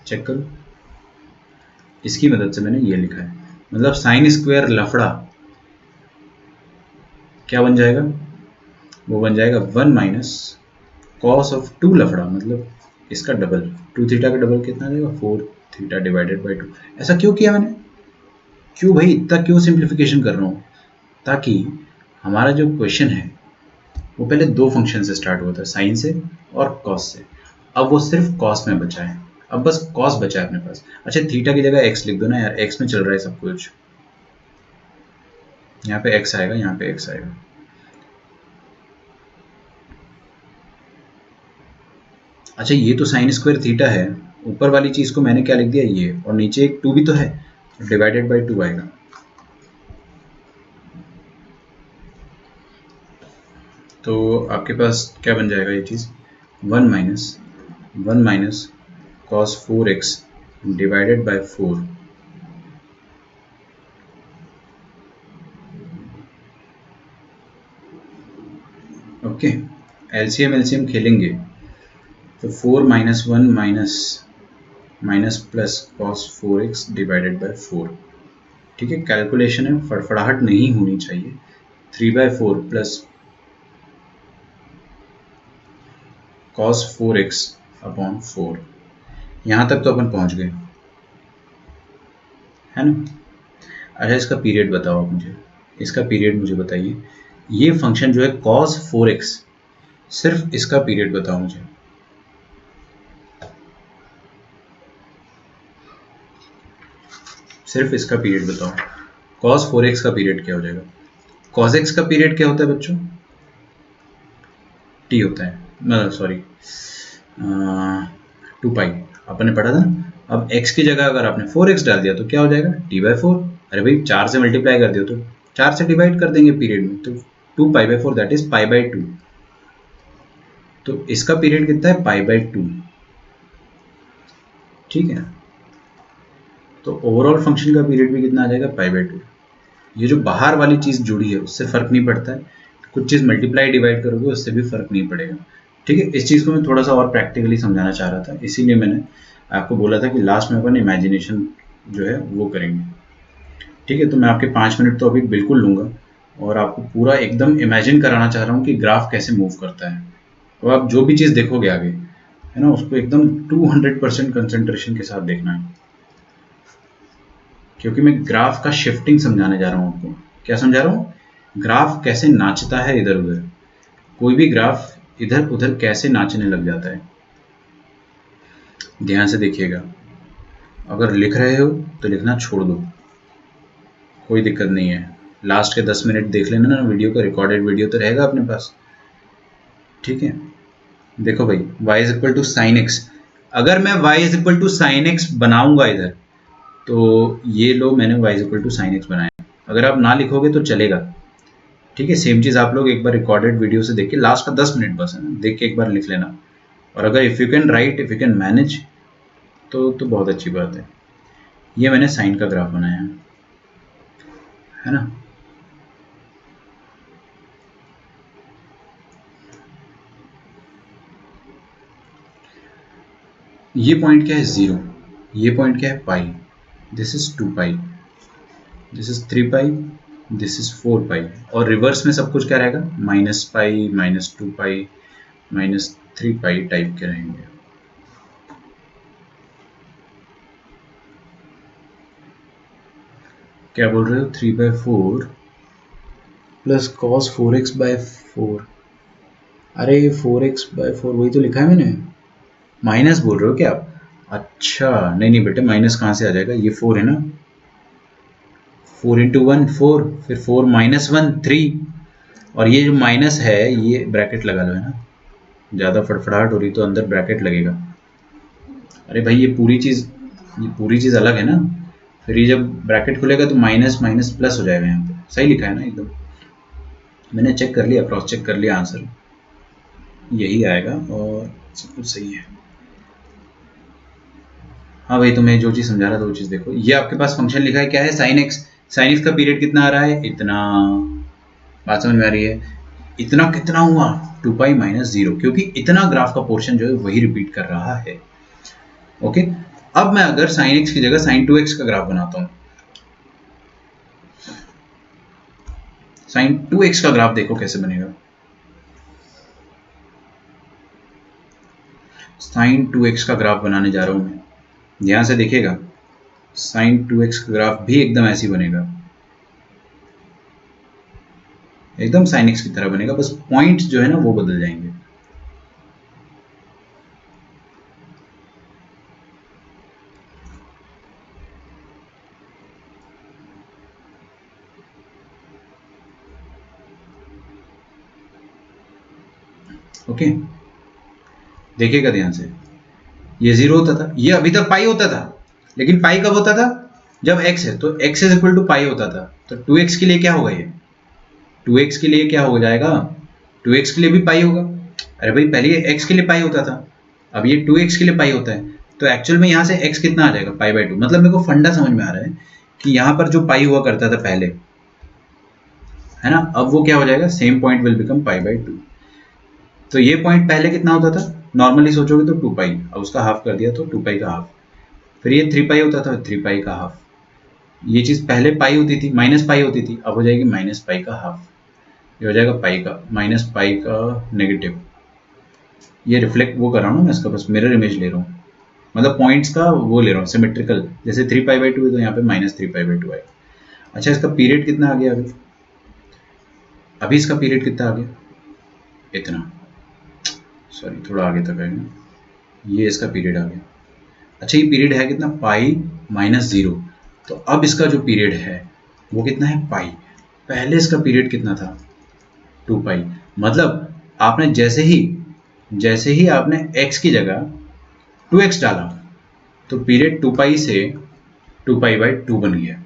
check करो, इसकी मदद से मैंने ये लिखा है, मतलब साइन स्क्वायर लफड़ा क्या बन जाएगा, वो बन जाएगा 1 माइनस कॉस ऑफ 2 लफड़ा, मतलब इसका डबल, 2 थीटा का डबल कितना देगा 4 थीटा डिवाइडेड बाई 2। ऐसा क्यों किया मैंने, क्यों भाई इतना क्यों सिंप्लीफिकेशन कर रहा हूँ, ताकि हमारा जो क्वेश्चन है वो पहले दो फंक्शन से स्टार्ट हुआ था, साइन से और कॉस से, अब वो सिर्फ कॉस में बचा है, अब बस कॉस बचा है अपने पास। अच्छा थीटा की जगह एक्स लिख दो ना यार, एक्स में चल रहा है सब कुछ, यहाँ पे एक्स आएगा, यहाँ पे एक्स आएगा। अच्छा ये तो साइन स्क्वायर थीटा है, ऊपर वाली चीज़ को मैंने क्या लिख दिया ये, और नीचे एक 2 भी तो है, डिवाइडेड बाई 2 आएगा। तो आपके पास क्या बन जाएगा ये चीज़, 1 minus cos 4x divided by 4, okay. LCM LCM खेलेंगे तो 4 minus 1 minus minus plus cos 4x divided by 4, ठीक है। कैलकुलेशन है, फड़फड़ाहट नहीं होनी चाहिए, 3/4 प्लस cos 4x अपॉन 4, यहाँ तक तो अपन पहुँच गए, है ना। अच्छा इसका पीरियड बताओ आप मुझे, इसका पीरियड मुझे बताइए, ये फंक्शन जो है cos 4x, सिर्फ इसका पीरियड बताओ मुझे, सिर्फ इसका पीरियड बताओ, cos 4x का पीरियड क्या हो जाएगा, cos x का पीरियड क्या होता है बच्चों, t होता है, मतलब सॉरी 2 पाई अपन ने पढ़ा था ना। अब x की जगह अगर आपने 4x डाल दिया तो क्या हो जाएगा t/4। अरे भाई 4 से मल्टीप्लाई कर दियो तो 4 से डिवाइड कर देंगे पीरियड में, तो 2 पाई/4 दैट इज पाई/2। तो इसका पीरियड कितना है पाई/2, ठीक है। तो ओवरऑल फंक्शन का पीरियड भी कितना आ जाएगा पाई/2। ये जो बाहर वाली चीज़ जुड़ी है उससे फ़र्क नहीं पड़ता है, कुछ चीज़ मल्टीप्लाई डिवाइड करोगे उससे भी फ़र्क नहीं पड़ेगा, ठीक है। इस चीज़ को मैं थोड़ा सा और प्रैक्टिकली समझाना चाह रहा था, इसीलिए मैंने आपको बोला था कि लास्ट में अपन इमेजिनेशन जो है वो करेंगे, ठीक है। तो मैं आपके 5 मिनट तो अभी बिल्कुल लूँगा और आपको पूरा एकदम इमेजिन कराना चाह रहा हूँ कि ग्राफ कैसे मूव करता है। तो आप जो भी चीज़ देखोगे आगे, है ना, उसको एकदम 200% कंसंट्रेशन के साथ देखना है, क्योंकि मैं ग्राफ का शिफ्टिंग समझाने जा रहा हूँ आपको। क्या समझा रहा हूँ? ग्राफ कैसे नाचता है इधर उधर, कोई भी ग्राफ इधर उधर कैसे नाचने लग जाता है। ध्यान से देखिएगा, अगर लिख रहे हो तो लिखना छोड़ दो, कोई दिक्कत नहीं है। लास्ट के 10 मिनट देख लेना ना वीडियो का, रिकॉर्डेड वीडियो तो रहेगा अपने पास, ठीक है। देखो भाई y is equal to sine x, अगर मैं y is equal to sine x बनाऊंगा इधर, तो ये लो मैंने y is equal to sine x बनाया। अगर आप ना लिखोगे तो चलेगा, ठीक है। सेम चीज़ आप लोग एक बार रिकॉर्डेड वीडियो से देख के लास्ट का 10 मिनट बस है ना, देख के एक बार लिख लेना। और अगर if you can write, if you can manage, तो बहुत अच्छी बात है। ये मैंने साइन का ग्राफ बनाया है ना। ये पॉइंट क्या है 0, ये पॉइंट क्या है pi, this is 2 pi, this is 3 pi, this is 4 pi. और रिवर्स में सब कुछ क्या रहेगा -पाई, -2 पाई, -3 पाई टाइप के रहेंगे। क्या बोल रहे हो 3/4 प्लस कॉस 4x/4। अरे 4x/4 वही तो लिखा है मैंने, माइनस बोल रहे हो क्या आप? अच्छा नहीं नहीं बेटे, माइनस कहाँ से आ जाएगा, ये 4 है ना, 4 इंटू 1 4, फिर 4 माइनस 1 3, और ये जो माइनस है ये ब्रैकेट लगा लो, है ना। ज़्यादा फड़फड़ाहट हो रही तो अंदर ब्रैकेट लगेगा। अरे भाई ये पूरी चीज़ अलग है ना, फिर ये जब ब्रैकेट खुलेगा तो माइनस माइनस प्लस हो जाएगा। यहाँ पे सही लिखा है ना एकदम, मैंने चेक कर लिया, क्रॉस चेक कर लिया, आंसर यही आएगा और सब कुछ सही है। हाँ भाई, तो मैं जो चीज़ समझा रहा था वो चीज़ देखो, ये आपके पास फंक्शन लिखा है क्या है साइन एक्स। साइन एक्स का पीरियड कितना आ रहा है, इतना। बात समझ में आ रही है? इतना कितना हुआ 2 पाई - 0, क्योंकि इतना ग्राफ का पोर्शन जो है वही रिपीट कर रहा है। ओके, अब मैं अगर साइन एक्स की जगह साइन 2x का ग्राफ बनाता हूँ, साइन 2x का ग्राफ देखो कैसे बनेगा। साइन 2x का ग्राफ बनाने जा रहा हूँ मैं, ध्यान से देखिएगा। साइन 2x का ग्राफ भी एकदम ऐसी बनेगा, एकदम साइन एक्स की तरह बनेगा, बस पॉइंट जो है ना वो बदल जाएंगे। ओके, देखिएगा ध्यान से, ये 0 होता था, ये अभी तक पाई होता था, लेकिन पाई कब होता था, जब x है, तो x इज इक्वल टू पाई होता था। तो 2x के लिए क्या होगा, ये 2x के लिए क्या हो जाएगा, 2x के लिए भी पाई होगा। अरे भाई पहले ये x के लिए पाई होता था, अब ये 2x के लिए पाई होता है, तो एक्चुअल में यहाँ से x कितना आ जाएगा पाई/2। मतलब मेरे को फंडा समझ में आ रहा है कि यहाँ पर जो पाई हुआ करता था पहले, है ना, अब वो क्या हो जाएगा, सेम पॉइंट विल बिकम पाई/2। तो ये पॉइंट पहले कितना होता था, नॉर्मली सोचोगे तो 2 पाई, अब उसका हाफ कर दिया तो 2 पाई का हाफ, फिर ये 3 पाई होता था, 3 पाई का हाफ। ये चीज़ पहले पाई होती थी, माइनस पाई होती थी, अब हो जाएगी माइनस पाई का हाफ, ये हो जाएगा पाई का माइनस पाई का नेगेटिव। ये रिफ्लेक्ट वो कर रहा हूँ ना मैं, इसका बस मिरर इमेज ले रहा हूँ, मतलब पॉइंट्स का वो ले रहा हूँ सिमेट्रिकल, जैसे 3 पाई/2 है तो यहाँ पे -3 पाई/2 है। अच्छा, इसका पीरियड कितना आ गया अभी, इसका पीरियड कितना आ गया, इतना, सॉरी थोड़ा आगे तक आएगा, ये इसका पीरियड आ गया। अच्छा, ये पीरियड है कितना, पाई-0। तो अब इसका जो पीरियड है वो कितना है, पाई। पहले इसका पीरियड कितना था, 2 पाई। मतलब आपने जैसे ही आपने x की जगह 2x डाला तो पीरियड 2 पाई से 2 पाई/2 बन गया।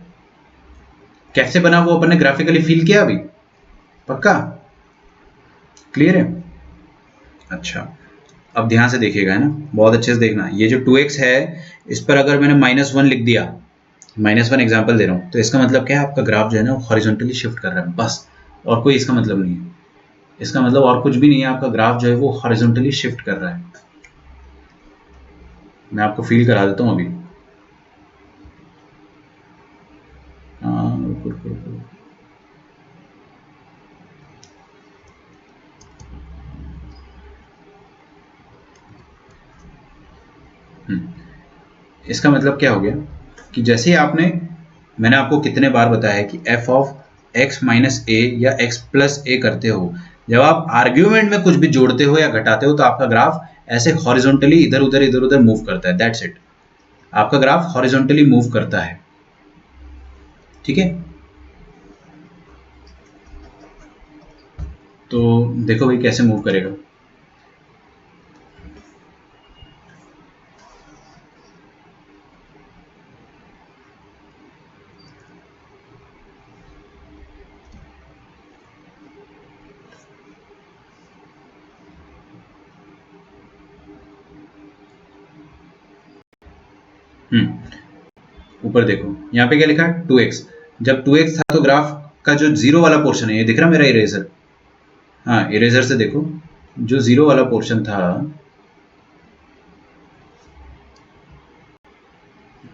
कैसे बना वो अपन ने ग्राफिकली फील किया अभी, पक्का क्लियर है? अच्छा, अब ध्यान से देखिएगा, है ना, बहुत अच्छे से देखना। ये जो 2x है इस पर अगर मैंने -1 लिख दिया, -1 एग्जाम्पल दे रहा हूँ, तो इसका मतलब क्या है, आपका ग्राफ जो है ना वो हॉरिजॉन्टली शिफ्ट कर रहा है, बस, और कोई इसका मतलब नहीं है। इसका मतलब और कुछ भी नहीं है, आपका ग्राफ जो है वो हॉरिजॉन्टली शिफ्ट कर रहा है। मैं आपको फील करा देता हूँ अभी। रुको रुको रुको, इसका मतलब क्या हो गया कि जैसे मैंने आपको कितने बार बताया है कि f ऑफ x माइनस ए या x प्लस ए करते हो, जब आप आर्ग्यूमेंट में कुछ भी जोड़ते हो या घटाते हो तो आपका ग्राफ ऐसे हॉरिजॉन्टली इधर उधर मूव करता है। दैट्स इट, आपका ग्राफ हॉरिजॉन्टली मूव करता है, ठीक है? तो देखो भाई कैसे मूव करेगा। ऊपर देखो, यहाँ पे क्या लिखा है 2x। जब 2x था तो ग्राफ का जो जीरो वाला पोर्शन है, ये दिख रहा मेरा इरेजर, हाँ इरेजर से देखो, जो जीरो वाला पोर्शन था,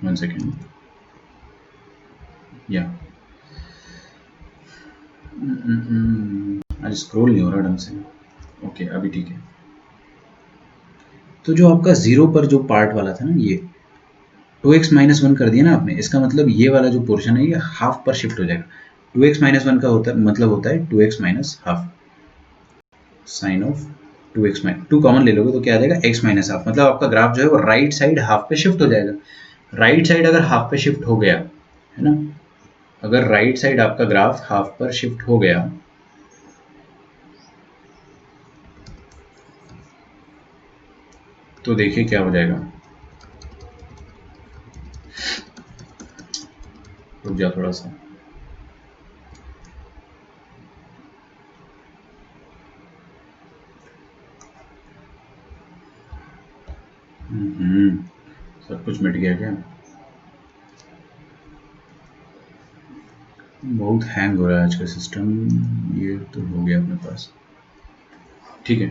1 सेकेंड, या आज स्क्रॉल नहीं हो रहा ढंग से। ओके अभी ठीक है। तो जो आपका जीरो पर जो पार्ट वाला था ना, ये 2x-1 कर दिया ना आपने, इसका मतलब ये वाला जो पोर्शन है ये हाफ पर शिफ्ट हो जाएगा। 2x-1 का मतलब होता है 2x minus half, sine of 2x minus 2 common ले लोगे तो क्या आ जाएगा, x माइनस हाफ। मतलब आपका ग्राफ जो है वो राइट साइड हाफ पे शिफ्ट हो जाएगा। राइट साइड अगर हाफ पे शिफ्ट हो गया, है ना, अगर राइट साइड आपका ग्राफ हाफ पर शिफ्ट हो गया तो देखिए क्या हो जाएगा। रुक जाओ थोड़ा सा, सब कुछ मिट गया क्या? बहुत हैंग हो रहा है आज का सिस्टम। ये तो हो गया अपने पास, ठीक है।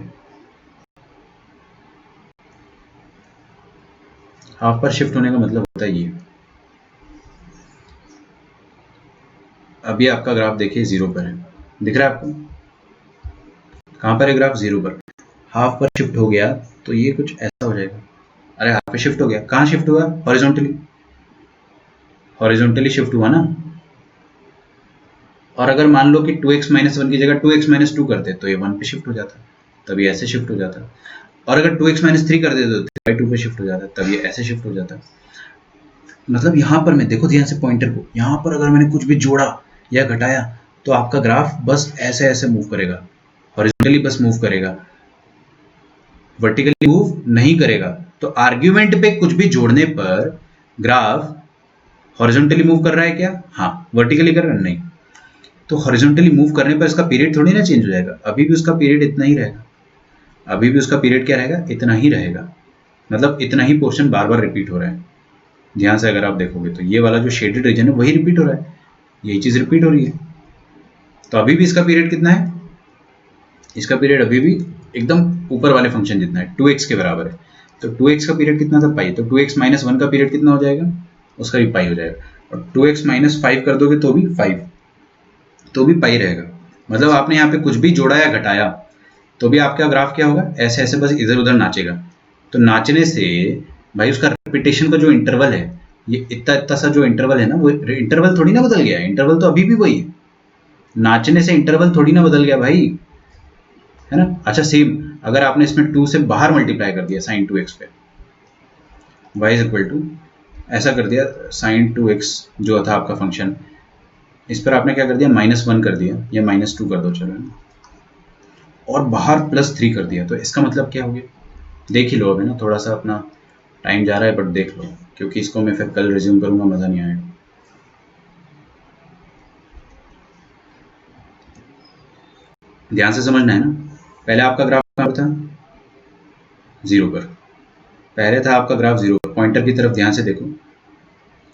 हाफ पर शिफ्ट होने का मतलब होता है ये, अभी आपका ग्राफ देखिए जीरो पर है, दिख रहा है आपको? कहाँ पर है ग्राफ? जीरो पर। हाफ पर शिफ्ट हो गया तो ये कुछ ऐसा हो जाएगा। अरे हाफ पे शिफ्ट हो गया, कहाँ शिफ्ट हुआ? हॉरिजॉन्टली, हॉरिजॉन्टली शिफ्ट हुआ ना। और अगर मान लो कि 2x-1 की जगह 2x-2 करते तो ये 1 पे शिफ्ट हो जाता, तब ये ऐसे शिफ्ट हो जाता। और अगर 2x-3 कर देते तो 3/2 पे शिफ्ट हो जाता, तब ये ऐसे शिफ्ट हो जाता। मतलब यहाँ पर मैं देखो ध्यान से पॉइंटर को, यहाँ पर अगर मैंने कुछ भी जोड़ा या घटाया तो आपका ग्राफ बस ऐसे ऐसे मूव करेगा, हॉरिजॉन्टली बस मूव करेगा, वर्टिकली मूव नहीं करेगा। तो आर्ग्यूमेंट पे कुछ भी जोड़ने पर ग्राफ हॉरिजॉन्टली मूव कर रहा है क्या? हाँ। वर्टिकली कर रहा है? नहीं। तो हॉरिजॉन्टली मूव करने पर इसका पीरियड थोड़ी ना चेंज हो जाएगा, अभी भी उसका पीरियड इतना ही रहेगा, अभी भी उसका पीरियड क्या रहेगा? इतना ही रहेगा। मतलब इतना ही पोर्शन बार बार रिपीट हो रहा है। ध्यान से अगर आप देखोगे तो ये वाला जो शेडेड रीजन है वही रिपीट हो रहा है, यही चीज रिपीट हो रही है। तो अभी भी इसका पीरियड कितना है? इसका पीरियड अभी भी एकदम ऊपर वाले फंक्शन जितना है, 2x के बराबर है। तो 2x का पीरियड कितना था? पाई। तो 2x-1 का पीरियड कितना हो जाएगा? उसका भी पाई हो जाएगा। और 2x-5 कर दोगे तो भी 5, तो भी पाई रहेगा। मतलब आपने यहाँ पे कुछ भी जोड़ा या घटाया तो भी आपका ग्राफ क्या होगा? ऐसे ऐसे बस इधर उधर नाचेगा। तो नाचने से भाई उसका रिपीटेशन का जो इंटरवल है, ये इतना इतना सा जो इंटरवल है ना, वो इंटरवल थोड़ी ना बदल गया, इंटरवल तो अभी भी वही है। नाचने से इंटरवल थोड़ी ना बदल गया भाई, है ना। अच्छा सेम अगर आपने इसमें 2 से बाहर मल्टीप्लाई कर दिया sin 2x पे, y इज इक्वल टू ऐसा कर दिया sin 2x जो था आपका फंक्शन, इस पर आपने क्या कर दिया? -1 कर दिया या -2 कर दो चलो, और बाहर +3 कर दिया। तो इसका मतलब क्या हो गया? देख ही लो अभी ना, थोड़ा सा अपना टाइम जा रहा है बट देख लो, क्योंकि इसको मैं फिर कल रिज्यूम करूँगा, मज़ा नहीं आएगा। ध्यान से समझना है ना। पहले आपका ग्राफ कहाँ पर था? 0 पर। पहले था आपका ग्राफ 0 पर, पॉइंटर की तरफ ध्यान से देखो।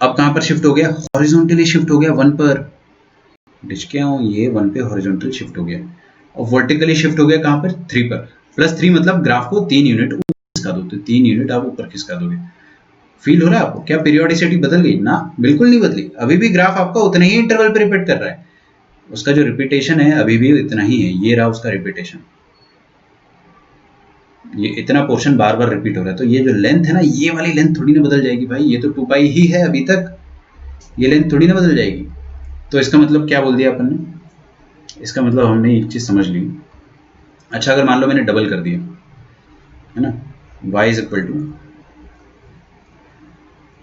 अब कहाँ पर शिफ्ट हो गया? हॉरिजॉन्टली शिफ्ट हो गया 1 पर। डिच क्या हूँ, ये 1 पे हॉरिजॉन्टल शिफ्ट हो गया, और वर्टिकली शिफ्ट हो गया कहाँ पर? 3 पर। +3 मतलब ग्राफ को 3 यूनिट ऊपर खिसका दो, तो 3 यूनिट आप ऊपर खिसका दोगे। फील हो रहा है आपको? क्या पीरियोडिसिटी बदल गई? ना, बिल्कुल नहीं बदली। अभी भी ग्राफ आपका उतना ही इंटरवल पे रिपीट कर रहा है। उसका जो रिपीटेशन है अभी भी इतना ही है, ये रहा उसका रिपीटेशन। ये इतना पोर्शन बार बार रिपीट हो रहा है, तो ये जो लेंथ है ना, ये वाली लेंथ थोड़ी ना बदल जाएगी भाई, ये तो 2 पाई ही है अभी तक, ये लेंथ थोड़ी ना बदल जाएगी। तो इसका मतलब क्या बोल दिया अपन ने? इसका मतलब हमने एक चीज समझ ली। अच्छा, अगर मान लो मैंने डबल कर दिया, है ना, y इज इक्वल टू,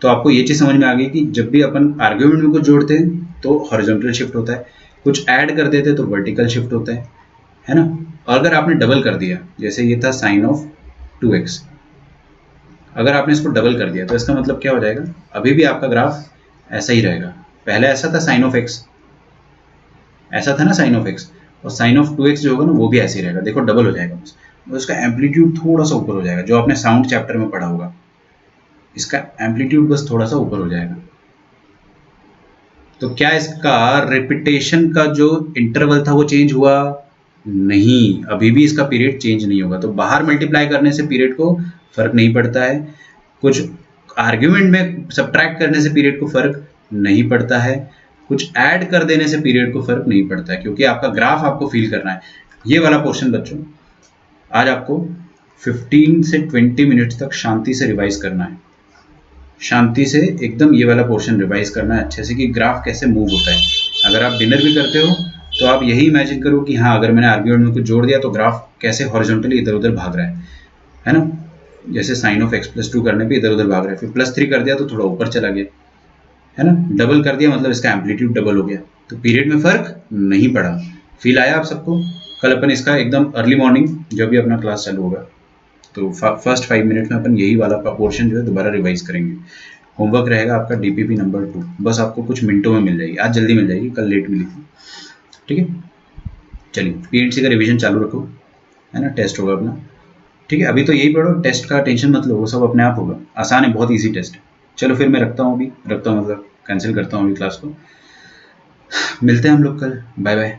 तो आपको ये चीज समझ में आ गई कि जब भी अपन आर्ग्यूमेंट में कुछ जोड़ते हैं तो हॉरिजॉन्टल शिफ्ट होता है, कुछ ऐड कर देते हैं तो वर्टिकल शिफ्ट होता है ना। और अगर आपने डबल कर दिया, जैसे ये था साइन ऑफ 2x, अगर आपने इसको डबल कर दिया तो इसका मतलब क्या हो जाएगा? अभी भी आपका ग्राफ ऐसा ही रहेगा। पहले ऐसा था साइन ऑफ x, ऐसा था ना साइन ऑफ x, और साइन ऑफ 2x जो होगा ना वो भी ऐसे ही रहेगा। देखो डबल हो जाएगा बस, तो इसका एम्पलीट्यूड थोड़ा सा ऊपर हो जाएगा, जो आपने साउंड चैप्टर में पढ़ा होगा, इसका एम्पलीट्यूड बस थोड़ा सा ऊपर हो जाएगा। तो क्या इसका रिपीटेशन का जो इंटरवल था वो चेंज हुआ? नहीं, अभी भी इसका पीरियड चेंज नहीं होगा। तो बाहर मल्टीप्लाई करने से पीरियड को फर्क नहीं पड़ता है, कुछ आर्ग्यूमेंट में सब्ट्रैक्ट करने से पीरियड को फर्क नहीं पड़ता है, कुछ ऐड कर देने से पीरियड को फर्क नहीं पड़ता है, क्योंकि आपका ग्राफ आपको फील करना है। ये वाला पोर्शन बच्चों आज आपको 15 से 20 मिनट तक शांति से रिवाइज करना है, शांति से एकदम ये वाला पोर्शन रिवाइज करना है अच्छे से, कि ग्राफ कैसे मूव होता है। अगर आप डिनर भी करते हो तो आप यही इमेजिन करो कि हाँ, अगर मैंने आर्ग्यूमेंट में कुछ जोड़ दिया तो ग्राफ कैसे हॉरिजॉन्टली इधर उधर भाग रहा है ना। जैसे साइन ऑफ x+2 करने पे इधर उधर भाग रहा है, फिर +3 कर दिया तो थोड़ा ऊपर चला गया, है ना। डबल कर दिया मतलब इसका एम्पलीट्यूड डबल हो गया, तो पीरियड में फर्क नहीं पड़ा। फील आया आप सबको? कल अपन इसका एकदम अर्ली मॉर्निंग जब भी अपना क्लास चालू होगा तो फर्स्ट 5 मिनट में अपन यही वाला पोर्शन जो है दोबारा रिवाइज करेंगे। होमवर्क रहेगा आपका डीपीपी नंबर 2, बस आपको कुछ मिनटों में मिल जाएगी, आज जल्दी मिल जाएगी, कल लेट मिली थी, ठीक है। चलिए, पीएनसी का रिवीजन चालू रखो, है ना, टेस्ट होगा अपना, ठीक है। अभी तो यही पढ़ो, टेस्ट का टेंशन मत लो, वो सब अपने आप होगा, आसान है, बहुत ईजी टेस्ट है। चलो फिर मैं रखता हूँ, अभी रखता हूँ मतलब कैंसिल करता हूँ अभी क्लास को, मिलते हैं हम लोग कल, बाय बाय।